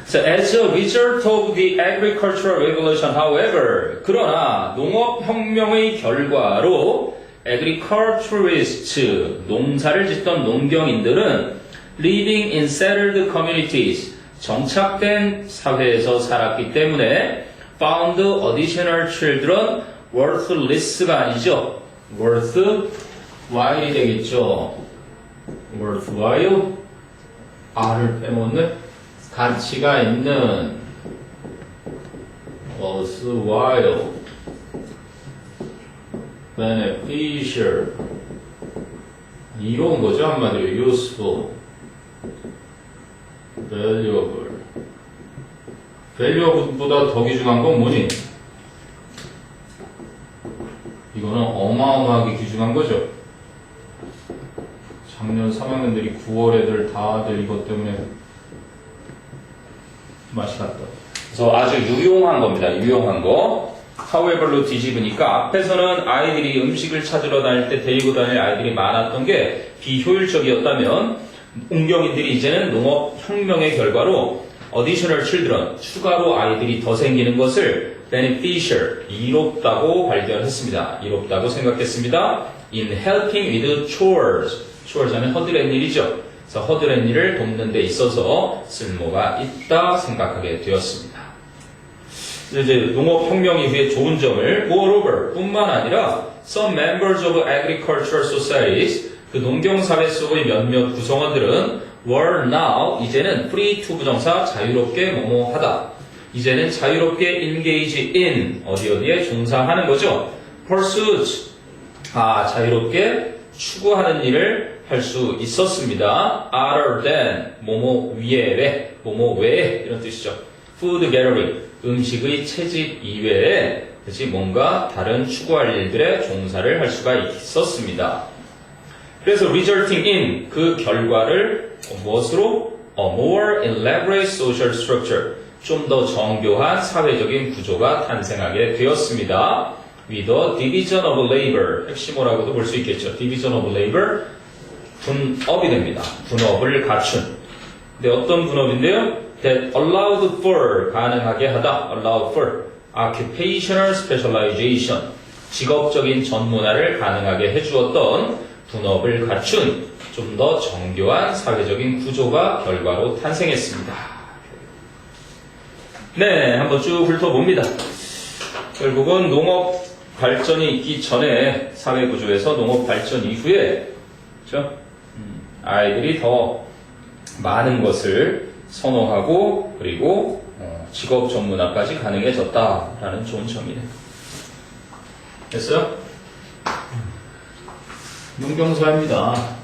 So as a result of the agricultural revolution, however, 그러나 농업혁명의 결과로 agriculturalists, 농사를 짓던 농경인들은 living in settled communities, 정착된 사회에서 살았기 때문에 found additional children worthless가 아니죠. worthwhile이 되겠죠. worthwhile, R을 빼먹는 가치가 있는 worthwhile, beneficial, 이로운 거죠. 한마디로 useful, valuable. valuable보다 더 귀중한 건 뭐니? 이거는 어마어마하게 귀중한 거죠. 작년 3학년들이 9월 애들 다들 이것 때문에 맛이 갔다. 그래서 아주 유용한 겁니다. 유용한 거. however로 뒤집으니까 앞에서는 아이들이 음식을 찾으러 다닐 때 데리고 다닐 아이들이 많았던 게 비효율적이었다면 농경인들이 이제는 농업혁명의 결과로 additional children, 추가로 아이들이 더 생기는 것을 beneficial, 이롭다고 발견했습니다. 이롭다고 생각했습니다. in helping with chores, chores 하면 허드렛 일이죠. 그래서 허드렛 일을 돕는 데 있어서 쓸모가 있다 생각하게 되었습니다. 이제 농업혁명 이후에 좋은 점을 moreover 뿐만 아니라 some members of agricultural societies, 그 농경사회 속의 몇몇 구성원들은 were now, 이제는 free to 부정사 자유롭게 뭐뭐하다. 이제는 자유롭게 engage in, 어디에 종사하는 거죠. pursuit, 자유롭게 추구하는 일을 할 수 있었습니다. other than, 뭐뭐 위에, 뭐뭐 외에, 이런 뜻이죠. food gathering, 음식의 채집 이외에 그치, 뭔가 다른 추구할 일들에 종사를 할 수가 있었습니다. 그래서 resulting in, 그 결과를 무엇으로? A more elaborate social structure, 좀 더 정교한 사회적인 구조가 탄생하게 되었습니다. with the division of labor, 핵심어라고도 볼 수 있겠죠. division of labor, 분업이 됩니다. 분업을 갖춘. 근데 어떤 분업인데요? that allowed for, 가능하게 하다, allowed for occupational specialization, 직업적인 전문화를 가능하게 해주었던 분업을 갖춘 좀 더 정교한 사회적인 구조가 결과로 탄생했습니다. 네, 한번 쭉 훑어봅니다. 결국은 농업 발전이 있기 전에 사회 구조에서 농업 발전 이후에 그렇죠? 아이들이 더 많은 것을 선호하고 그리고 직업 전문화까지 가능해졌다라는 좋은 점이네요. 됐어요? 농경사입니다.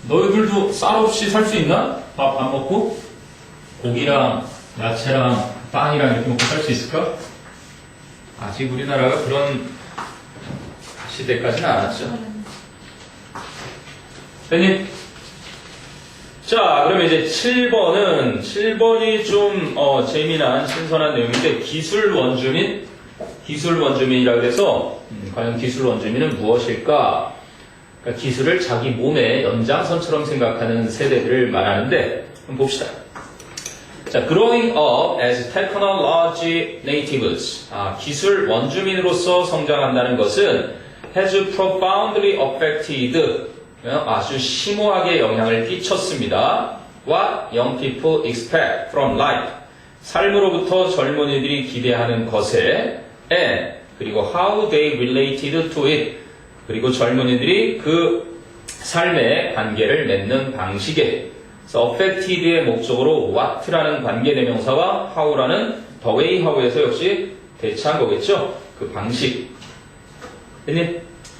너희들도 쌀 없이 살 수 있나? 밥 안 먹고? 고기랑 야채랑 빵이랑 이렇게 먹고 살 수 있을까? 아직 우리나라가 그런 시대까지는 않았죠. 됐니? 자, 그러면 이제 7번이 좀 재미난 신선한 내용인데 기술 원주민이라고 해서 과연 기술 원주민은 무엇일까? 그러니까 기술을 자기 몸의 연장선처럼 생각하는 세대들을 말하는데 한번 봅시다. 자, growing up as technology natives. 기술 원주민으로서 성장한다는 것은 has profoundly affected 아주 심오하게 영향을 끼쳤습니다. What young people expect from life. 삶으로부터 젊은이들이 기대하는 것에 and 그리고 how they related to it. 그리고 젊은이들이 그 삶의 관계를 맺는 방식에 그래서 affected의 목적으로 what라는 관계대명사와 how라는 the way how에서 역시 대체한 거겠죠. 그 방식.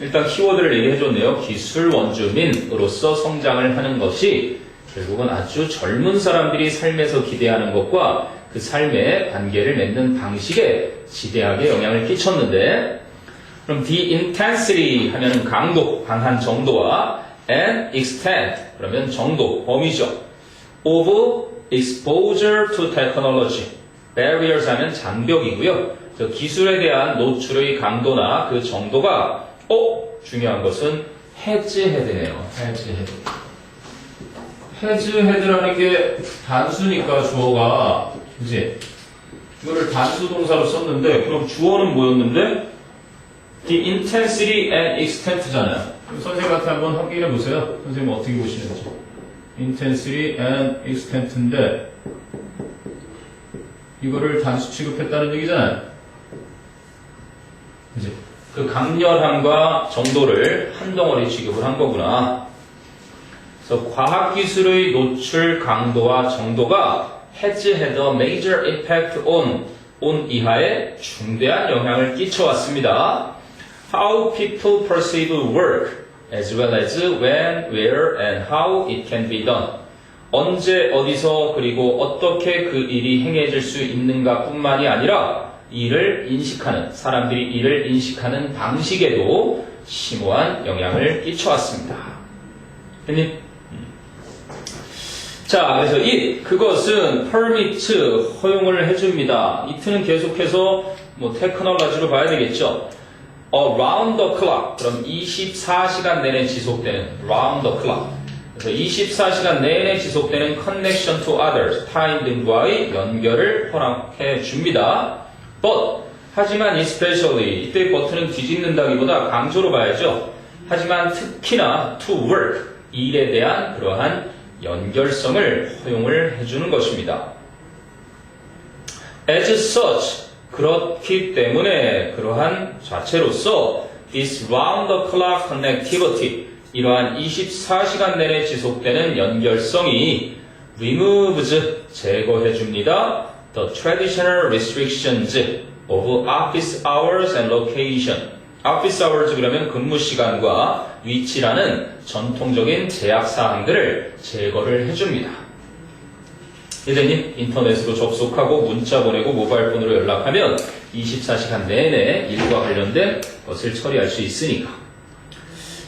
일단 키워드를 얘기해줬네요. 기술 원주민으로서 성장을 하는 것이 결국은 아주 젊은 사람들이 삶에서 기대하는 것과 그 삶의 관계를 맺는 방식에 지대하게 영향을 끼쳤는데 그럼 the intensity 하면은 강도, 강한 정도와 and extent 그러면 정도, 범위죠. of exposure to technology barriers 하면 장벽이고요. 기술에 대한 노출의 강도나 그 정도가 중요한 것은 헤즈헤드네요. 헤즈헤드라는 게 단수니까 주어가 이제 이거를 단수 동사로 썼는데 그럼 주어는 뭐였는데? The intensity and extent잖아요. 선생님한테 한번 확인해 보세요. 선생님 어떻게 보시는지. intensity and extent인데 이거를 단수 취급했다는 얘기잖아요. 그지? 그 강렬함과 정도를 한 덩어리 취급을 한 거구나. 그래서 과학기술의 노출 강도와 정도가 has had a major impact on 이하에 중대한 영향을 끼쳐왔습니다. How people perceive work, as well as when, where, and how it can be done. 언제, 어디서, 그리고 어떻게 그 일이 행해질 수 있는가 뿐만이 아니라 일을 인식하는, 사람들이 일을 인식하는 방식에도 심오한 영향을 끼쳐왔습니다. 됐니? 자, 그래서 그것은 permit, 허용을 해줍니다. it는 계속해서 테크놀로지로 봐야 되겠죠. around the clock, 그럼 24시간 내내 지속되는 round the clock. 그래서 24시간 내내 지속되는 connection to others, 타인들과의 연결을 허락해 줍니다. But, 하지만 especially, 이때 버튼은 뒤집는다기보다 강조로 봐야죠. 하지만 특히나 to work, 일에 대한 그러한 연결성을 허용을 해주는 것입니다. As such, 그렇기 때문에 그러한 자체로서 this round-the-clock connectivity, 이러한 24시간 내내 지속되는 연결성이 removes, 제거해줍니다. The traditional restrictions of office hours and location. office hours 그러면 근무 시간과 위치라는 전통적인 제약 사항들을 제거를 해줍니다. 예전에 인터넷으로 접속하고 문자 보내고 모바일 폰으로 연락하면 24시간 내내 일과 관련된 것을 처리할 수 있으니까.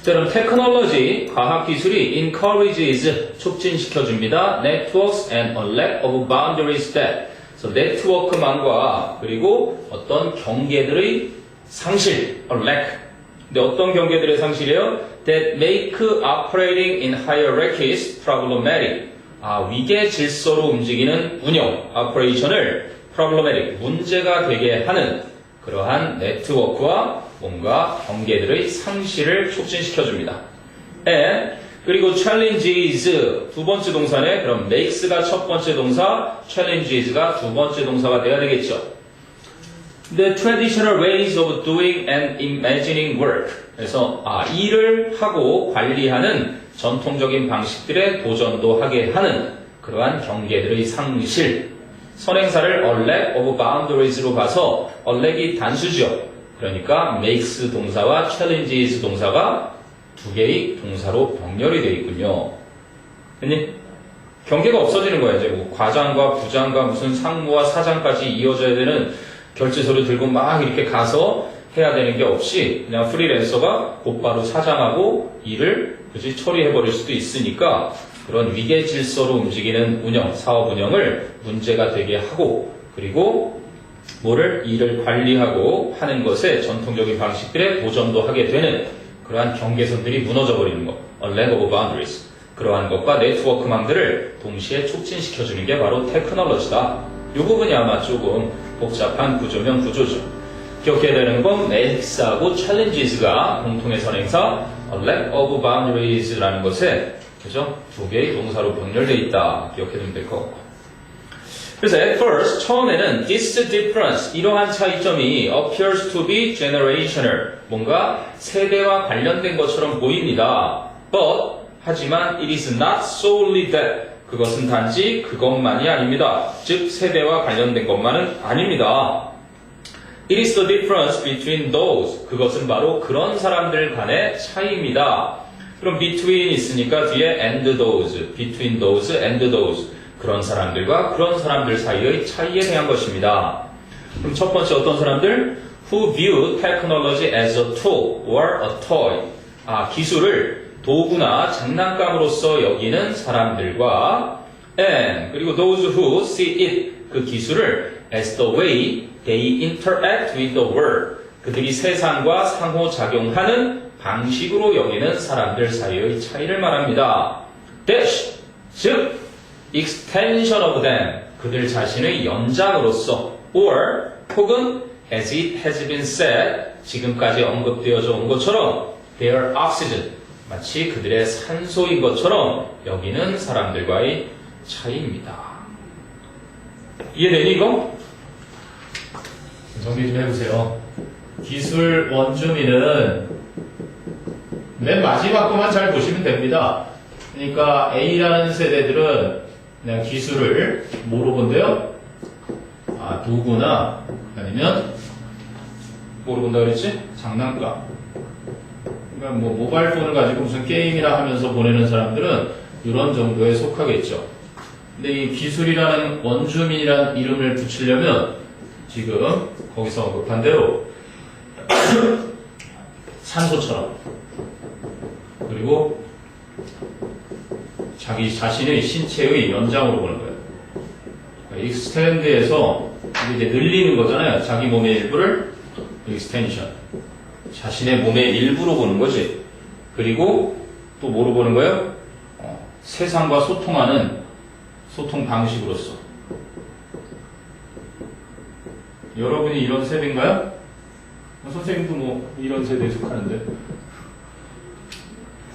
자, 그럼 테크놀로지, 과학기술이 encourages, 촉진시켜줍니다. networks and a lack of boundaries that. 그래서 네트워크망과 그리고 어떤 경계들의 상실, a lack. 근데 어떤 경계들의 상실이에요? That make operating in hierarchies problematic. 위계 질서로 움직이는 운영, operation을 problematic, 문제가 되게 하는 그러한 네트워크와 뭔가 경계들의 상실을 촉진시켜줍니다. And 그리고 challenges 두 번째 동사네. 그럼 makes가 첫 번째 동사, challenges가 두 번째 동사가 돼야 되겠죠. The traditional ways of doing and imagining work. 그래서 일을 하고 관리하는 전통적인 방식들에 도전도 하게 하는 그러한 경계들의 상실. 선행사를 a lack of boundaries로 봐서 a lack이 단수죠. 그러니까 makes 동사와 challenges 동사가 두 개의 동사로 병렬이 되어 있군요. 됐니? 경계가 없어지는 거예요. 이제 과장과 부장과 무슨 상무와 사장까지 이어져야 되는 결제서를 들고 막 이렇게 가서 해야 되는 게 없이 그냥 프리랜서가 곧바로 사장하고 일을 그지 처리해버릴 수도 있으니까 그런 위계 질서로 움직이는 운영, 사업 운영을 문제가 되게 하고 그리고 뭐를 일을 관리하고 하는 것에 전통적인 방식들에 도전도 하게 되는 그러한 경계선들이 무너져버리는 것, a lack of boundaries. 그러한 것과 네트워크망들을 동시에 촉진시켜주는 게 바로 테크놀로지다. 이 부분이 아마 조금 복잡한 구조면 구조죠. 기억해야 되는 건 X하고 challenges가 공통의 선행사 a lack of boundaries라는 것에 그죠? 두 개의 동사로 병렬되어 있다. 기억해두면 될 것 같고. 그래서 at first 처음에는 this difference 이러한 차이점이 appears to be generational 뭔가 세대와 관련된 것처럼 보입니다. But 하지만 it is not solely that 그것은 단지 그것만이 아닙니다. 즉 세대와 관련된 것만은 아닙니다. It is the difference between those 그것은 바로 그런 사람들 간의 차이입니다. 그럼 between 있으니까 뒤에 and those, between those and those 그런 사람들과 그런 사람들 사이의 차이에 대한 것입니다. 그럼 첫 번째 어떤 사람들? Who view technology as a tool or a toy. 기술을 도구나 장난감으로서 여기는 사람들과 and 그리고 those who see it 그 기술을 as the way they interact with the world 그들이 세상과 상호작용하는 방식으로 여기는 사람들 사이의 차이를 말합니다. dash 즉 extension of them 그들 자신의 연장으로서 or 혹은 as it has been said 지금까지 언급되어져 온 것처럼 their oxygen 마치 그들의 산소인 것처럼 여기는 사람들과의 차이입니다. 이해되니 이거? 정리 좀 해보세요. 기술 원주민은 맨 마지막 것만 잘 보시면 됩니다. 그러니까 A라는 세대들은 그냥 기술을 뭐로 본대요? 도구나 아니면 뭐로 본다 그랬지? 장난감. 그러니까 뭐 모바일폰을 가지고 무슨 게임이나 하면서 보내는 사람들은 이런 정도에 속하겠죠. 근데 이 기술이라는 원주민이라는 이름을 붙이려면 지금 거기서 언급한 대로 산소처럼 그리고 자기 자신의 신체의 연장으로 보는 거예요. 익스텐드에서 이제 늘리는 거잖아요. 자기 몸의 일부를 익스텐션. 자신의 몸의 일부로 보는 거지. 그리고 또 뭐로 보는 거예요? 세상과 소통하는 소통 방식으로서. 여러분이 이런 세대인가요? 선생님도 뭐 이런 세대에 속하는데.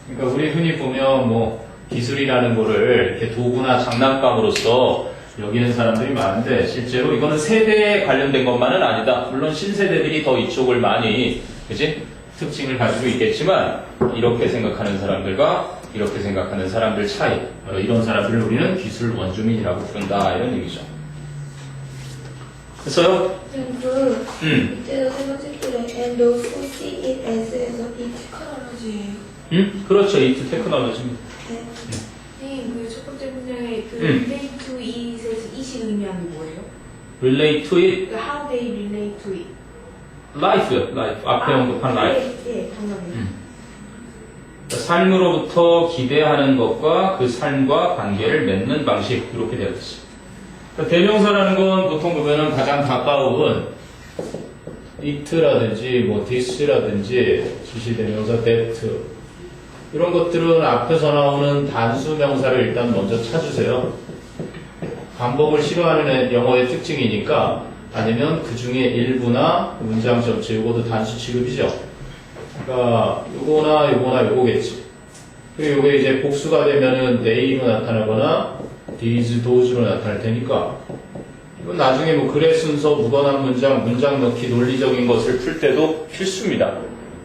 그러니까 우리 흔히 보면 뭐 기술이라는 거를 이렇게 도구나 장난감으로서 여기는 사람들이 많은데 실제로 이거는 세대에 관련된 것만은 아니다. 물론 신세대들이 더 이쪽을 많이 그지? 특징을 가지고 있겠지만 이렇게 생각하는 사람들과 이렇게 생각하는 사람들 차이 이런 사람들을 우리는 기술 원주민이라고 부른다 이런 얘기죠. 됐어요? 이때도 세 번째 줄에 and those who see it as에서 이 테크놀로지예요. 그렇죠. 이 테크놀로지입니다. 네. 선생님, 그 첫 번째 문장에 그 relate to it에서 it이 의미하는 뭐예요? relate to it, 그 how they relate to it. life요. life. 앞에 언급한 life. 예, 감사합니다. 삶으로부터 기대하는 것과 그 삶과 관계를 맺는 방식 이렇게 되어 있어요. 대명사라는 건 보통 보면은 가장 가까운 it라든지 뭐 this라든지 지시대명사 that 이런 것들은 앞에서 나오는 단수 명사를 일단 먼저 찾으세요. 반복을 싫어하는 영어의 특징이니까 아니면 그 중에 일부나 문장 전체 이것도 단수 취급이죠. 그러니까 요거나 요거나 요거겠지. 그리고 요게 이제 복수가 되면은 they로 나타나거나 these, those로 나타날 테니까 이건 나중에 뭐 글의 순서, 묻어난 문장, 문장 넣기 논리적인 것을 풀 때도 필수입니다.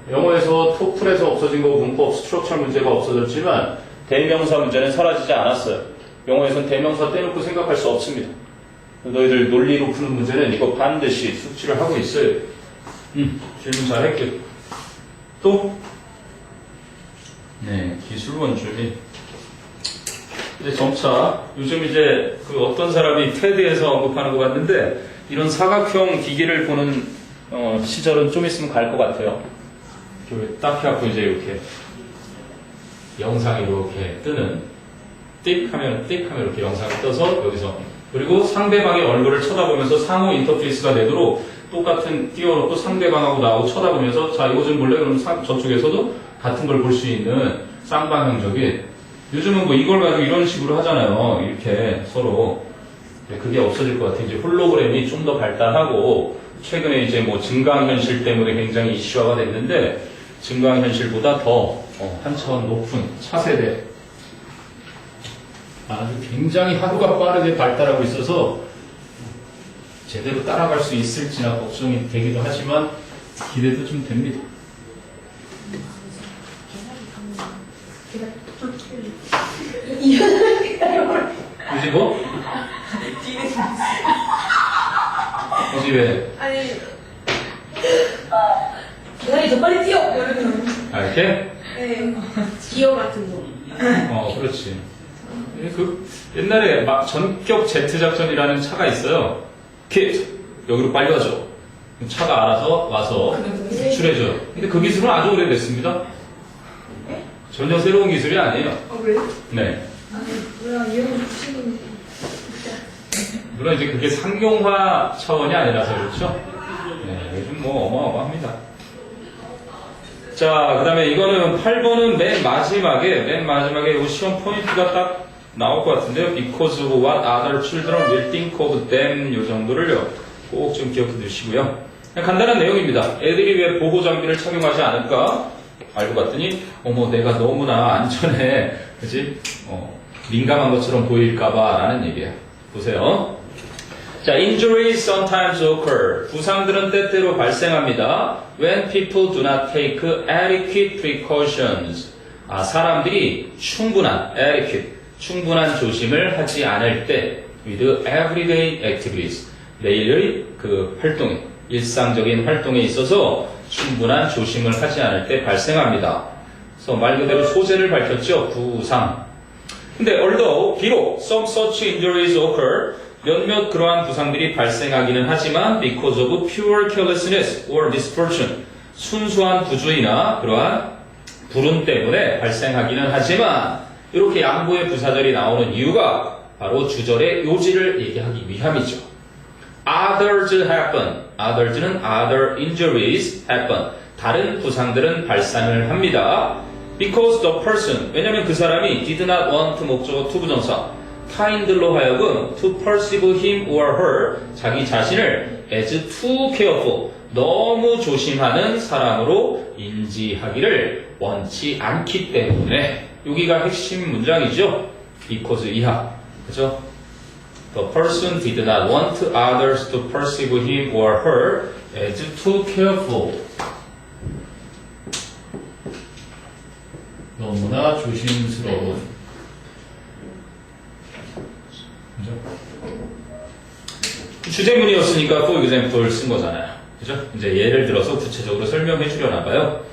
영어에서 토플에서 없어진 거 문법 스트럭처 문제가 없어졌지만 대명사 문제는 사라지지 않았어요. 영어에서는 대명사 떼놓고 생각할 수 없습니다. 너희들 논리로 푸는 문제는 이거 반드시 숙지를 하고 있어요. 질문 잘했게. 또? 네, 기술 원주민. 이제 점차 요즘 이제 그 어떤 사람이 테드에서 언급하는 것 같는데 이런 사각형 기기를 보는 시절은 좀 있으면 갈 것 같아요. 딱 해갖고 이제 이렇게 영상이 이렇게 뜨는 띡 하면 이렇게 영상이 떠서 여기서 그리고 상대방의 얼굴을 쳐다보면서 상호 인터페이스가 되도록 똑같은 띄워놓고 상대방하고 나하고 쳐다보면서 자 이거 좀 볼래? 그럼 저쪽에서도 같은 걸 볼 수 있는 쌍방향적인 요즘은 뭐 이걸 가지고 이런 식으로 하잖아요. 이렇게 서로 그게 없어질 것 같아요. 이제 홀로그램이 좀 더 발달하고 최근에 이제 뭐 증강현실 때문에 굉장히 이슈화가 됐는데 증강현실보다 더 한 차원 높은 차세대 아주 굉장히 하루가 빠르게 발달하고 있어서 제대로 따라갈 수 있을지나 걱정이 되기도 하지만 기대도 좀 됩니다. 그지 뭐? 그지 왜? 아니 계산이 더 빨리 뛰어! 이러면 아 이렇게? 네 기어 같은 거 그렇지. 그 옛날에 막 전격 제트 작전이라는 차가 있어요. 킷 여기로 빨리 와줘. 차가 알아서 와서 구출해줘요. 근데 그 기술은 아주 오래됐습니다. 전혀 새로운 기술이 아니에요. 그래요? 네. 뭐야, 이런 주식인데. 물론 이제 그게 상용화 차원이 아니라서 그렇죠. 네, 요즘 뭐 어마어마합니다. 자, 그 다음에 이거는 8번은 맨 마지막에 이 시험 포인트가 딱 나올 것 같은데요. Because of what other children will think of them 요 정도를요. 꼭 좀 기억해 두시고요. 그냥 간단한 내용입니다. 애들이 왜 보호 장비를 착용하지 않을까? 알고 봤더니 어머 내가 너무나 안전에 그치? 민감한 것처럼 보일까봐 라는 얘기예요. 보세요. 자, injuries sometimes occur. 부상들은 때때로 발생합니다. When people do not take adequate precautions. 사람들이 충분한 조심을 하지 않을 때 with everyday activities. 매일의 그 활동에, 일상적인 활동에 있어서 충분한 조심을 하지 않을 때 발생합니다. 그래서 말 그대로 소재를 밝혔죠. 부상. 근데 although 비록 some such injuries occur 몇몇 그러한 부상들이 발생하기는 하지만 because of pure carelessness or misfortune 순수한 부주의나 그러한 불운 때문에 발생하기는 하지만 이렇게 양보의 부사절이 나오는 이유가 바로 주절의 요지를 얘기하기 위함이죠. Others happen. Others는 other injuries happen. 다른 부상들은 발생을 합니다. Because the person, 왜냐하면 그 사람이 did not want 목적어 투부정사 타인들로 하여금 to perceive him or her 자기 자신을 as too careful 너무 조심하는 사람으로 인지하기를 원치 않기 때문에 여기가 핵심 문장이죠. because 이하 그죠? The person did not want others to perceive him or her as too careful 너무나 조심스러운 그죠? 주제문이었으니까 for example 쓴 거잖아요. 그죠? 이제 예를 들어서 구체적으로 설명해 주려나 봐요.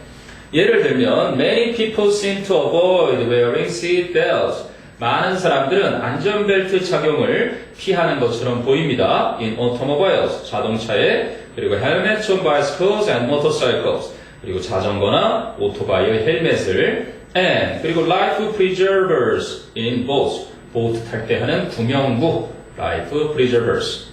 예를 들면 many people seem to avoid wearing seat belts. 많은 사람들은 안전벨트 착용을 피하는 것처럼 보입니다. In automobiles, 자동차에 그리고 helmets on bicycles and motorcycles 그리고 자전거나 오토바이의 헬멧을 and 그리고 life preservers in boats 보트 탈 때 하는 구명구 life preservers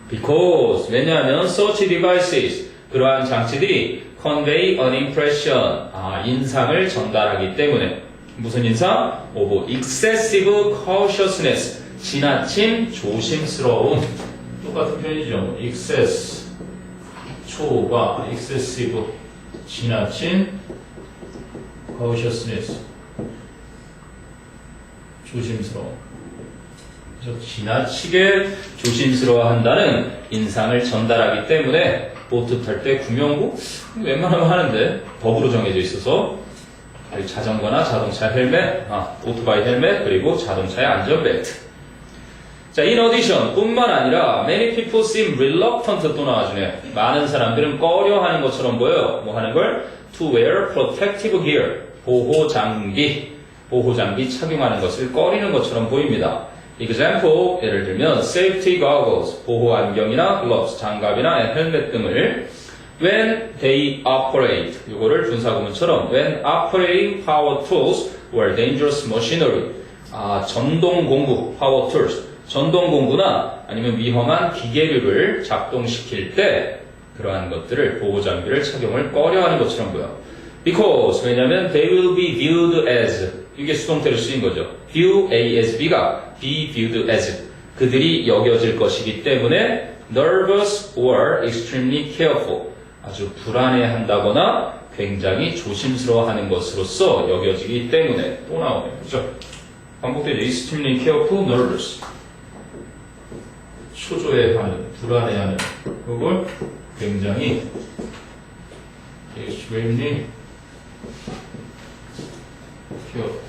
because 왜냐하면 such devices 그러한 장치들이 convey an impression 인상을 전달하기 때문에 무슨 인상? of excessive cautiousness 지나친 조심스러움 똑같은 표현이죠. excess 초과 excessive 지나친 cautiousness 조심스러움 그래서 지나치게 조심스러워한다는 인상을 전달하기 때문에 보트 탈 때 구명구 웬만하면 하는데 법으로 정해져 있어서 자전거나 자동차 헬멧, 오토바이 헬멧 그리고 자동차의 안전벨트. 자, in addition 뿐만 아니라 many people seem reluctant 또 나와주네. 많은 사람들은 꺼려하는 것처럼 보여요. 뭐 하는 걸? To wear protective gear. 보호 장비 착용하는 것을 꺼리는 것처럼 보입니다. example, 예를 들면 safety goggles, 보호 안경이나 gloves, 장갑이나 헬멧 등을 when they operate, 이거를 분사구문처럼 when operating power tools, or dangerous machinery. 전동 공구, power tools. 전동 공구나 아니면 위험한 기계류를 작동시킬 때 그러한 것들을 보호 장비를 착용을 꺼려하는 것처럼 보여. Because 왜냐하면 they will be viewed as 이게 수동태로 쓰인 거죠. view A as B가 be viewed as 그들이 여겨질 것이기 때문에 nervous or extremely careful 아주 불안해한다거나 굉장히 조심스러워하는 것으로서 여겨지기 때문에 또 나오네요. 그죠? 반복되죠. extremely careful, nervous 초조해하는, 불안해하는 그걸 굉장히 extremely careful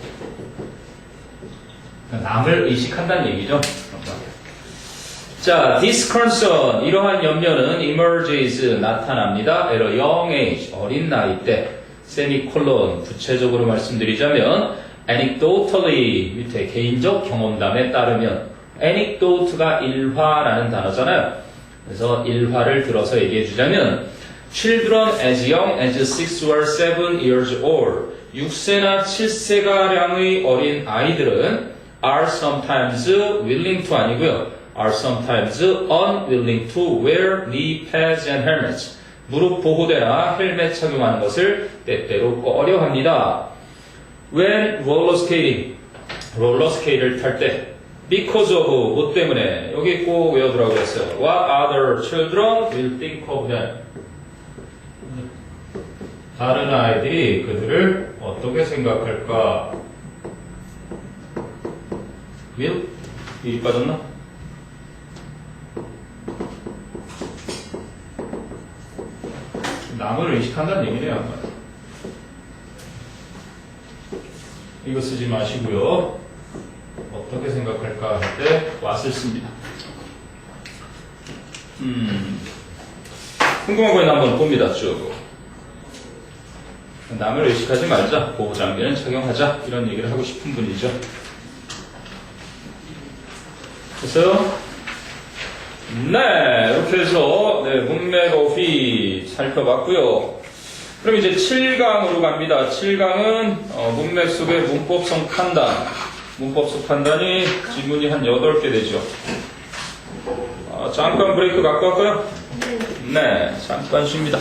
남을 의식한다는 얘기죠. 자, this concern, 이러한 염려는 emerges, 나타납니다. at a young age, 어린 나이 때, 세미콜론, 구체적으로 말씀드리자면, anecdotally, 밑에 개인적 경험담에 따르면, anecdote가 일화라는 단어잖아요. 그래서 일화를 들어서 얘기해 주자면, children as young as 6 or 7 years old, 6세나 7세가량의 어린 아이들은 are sometimes willing to 아니고요. are sometimes unwilling to wear knee pads and helmets. 무릎 보호대나 헬멧 착용하는 것을 때때로 꺼려합니다. When roller skating, 롤러스케이트를 탈 때 because of, 뭐 때문에 여기 꼭 외워두라고 했어요. What other children will think of them. 다른 아이들이 그들을 어떻게 생각할까? will? 이 빠졌나? 남을 의식한다는 얘기네요. 아마. 이거 쓰지 마시고요. 어떻게 생각할까 할 때 what을 씁니다. 궁금한 거 있나 한번 봅니다. 쭉. 남을 의식하지 말자. 보호장비는 착용하자. 이런 얘기를 하고 싶은 분이죠. 됐어요? 네, 이렇게 해서 문맥 어휘 살펴봤고요. 그럼 이제 7강으로 갑니다. 7강은 문맥 속의 문법성 판단. 문법성 판단이 지문이 한 8개 되죠. 잠깐 브레이크 갖고 갈까요? 네, 잠깐 쉽니다.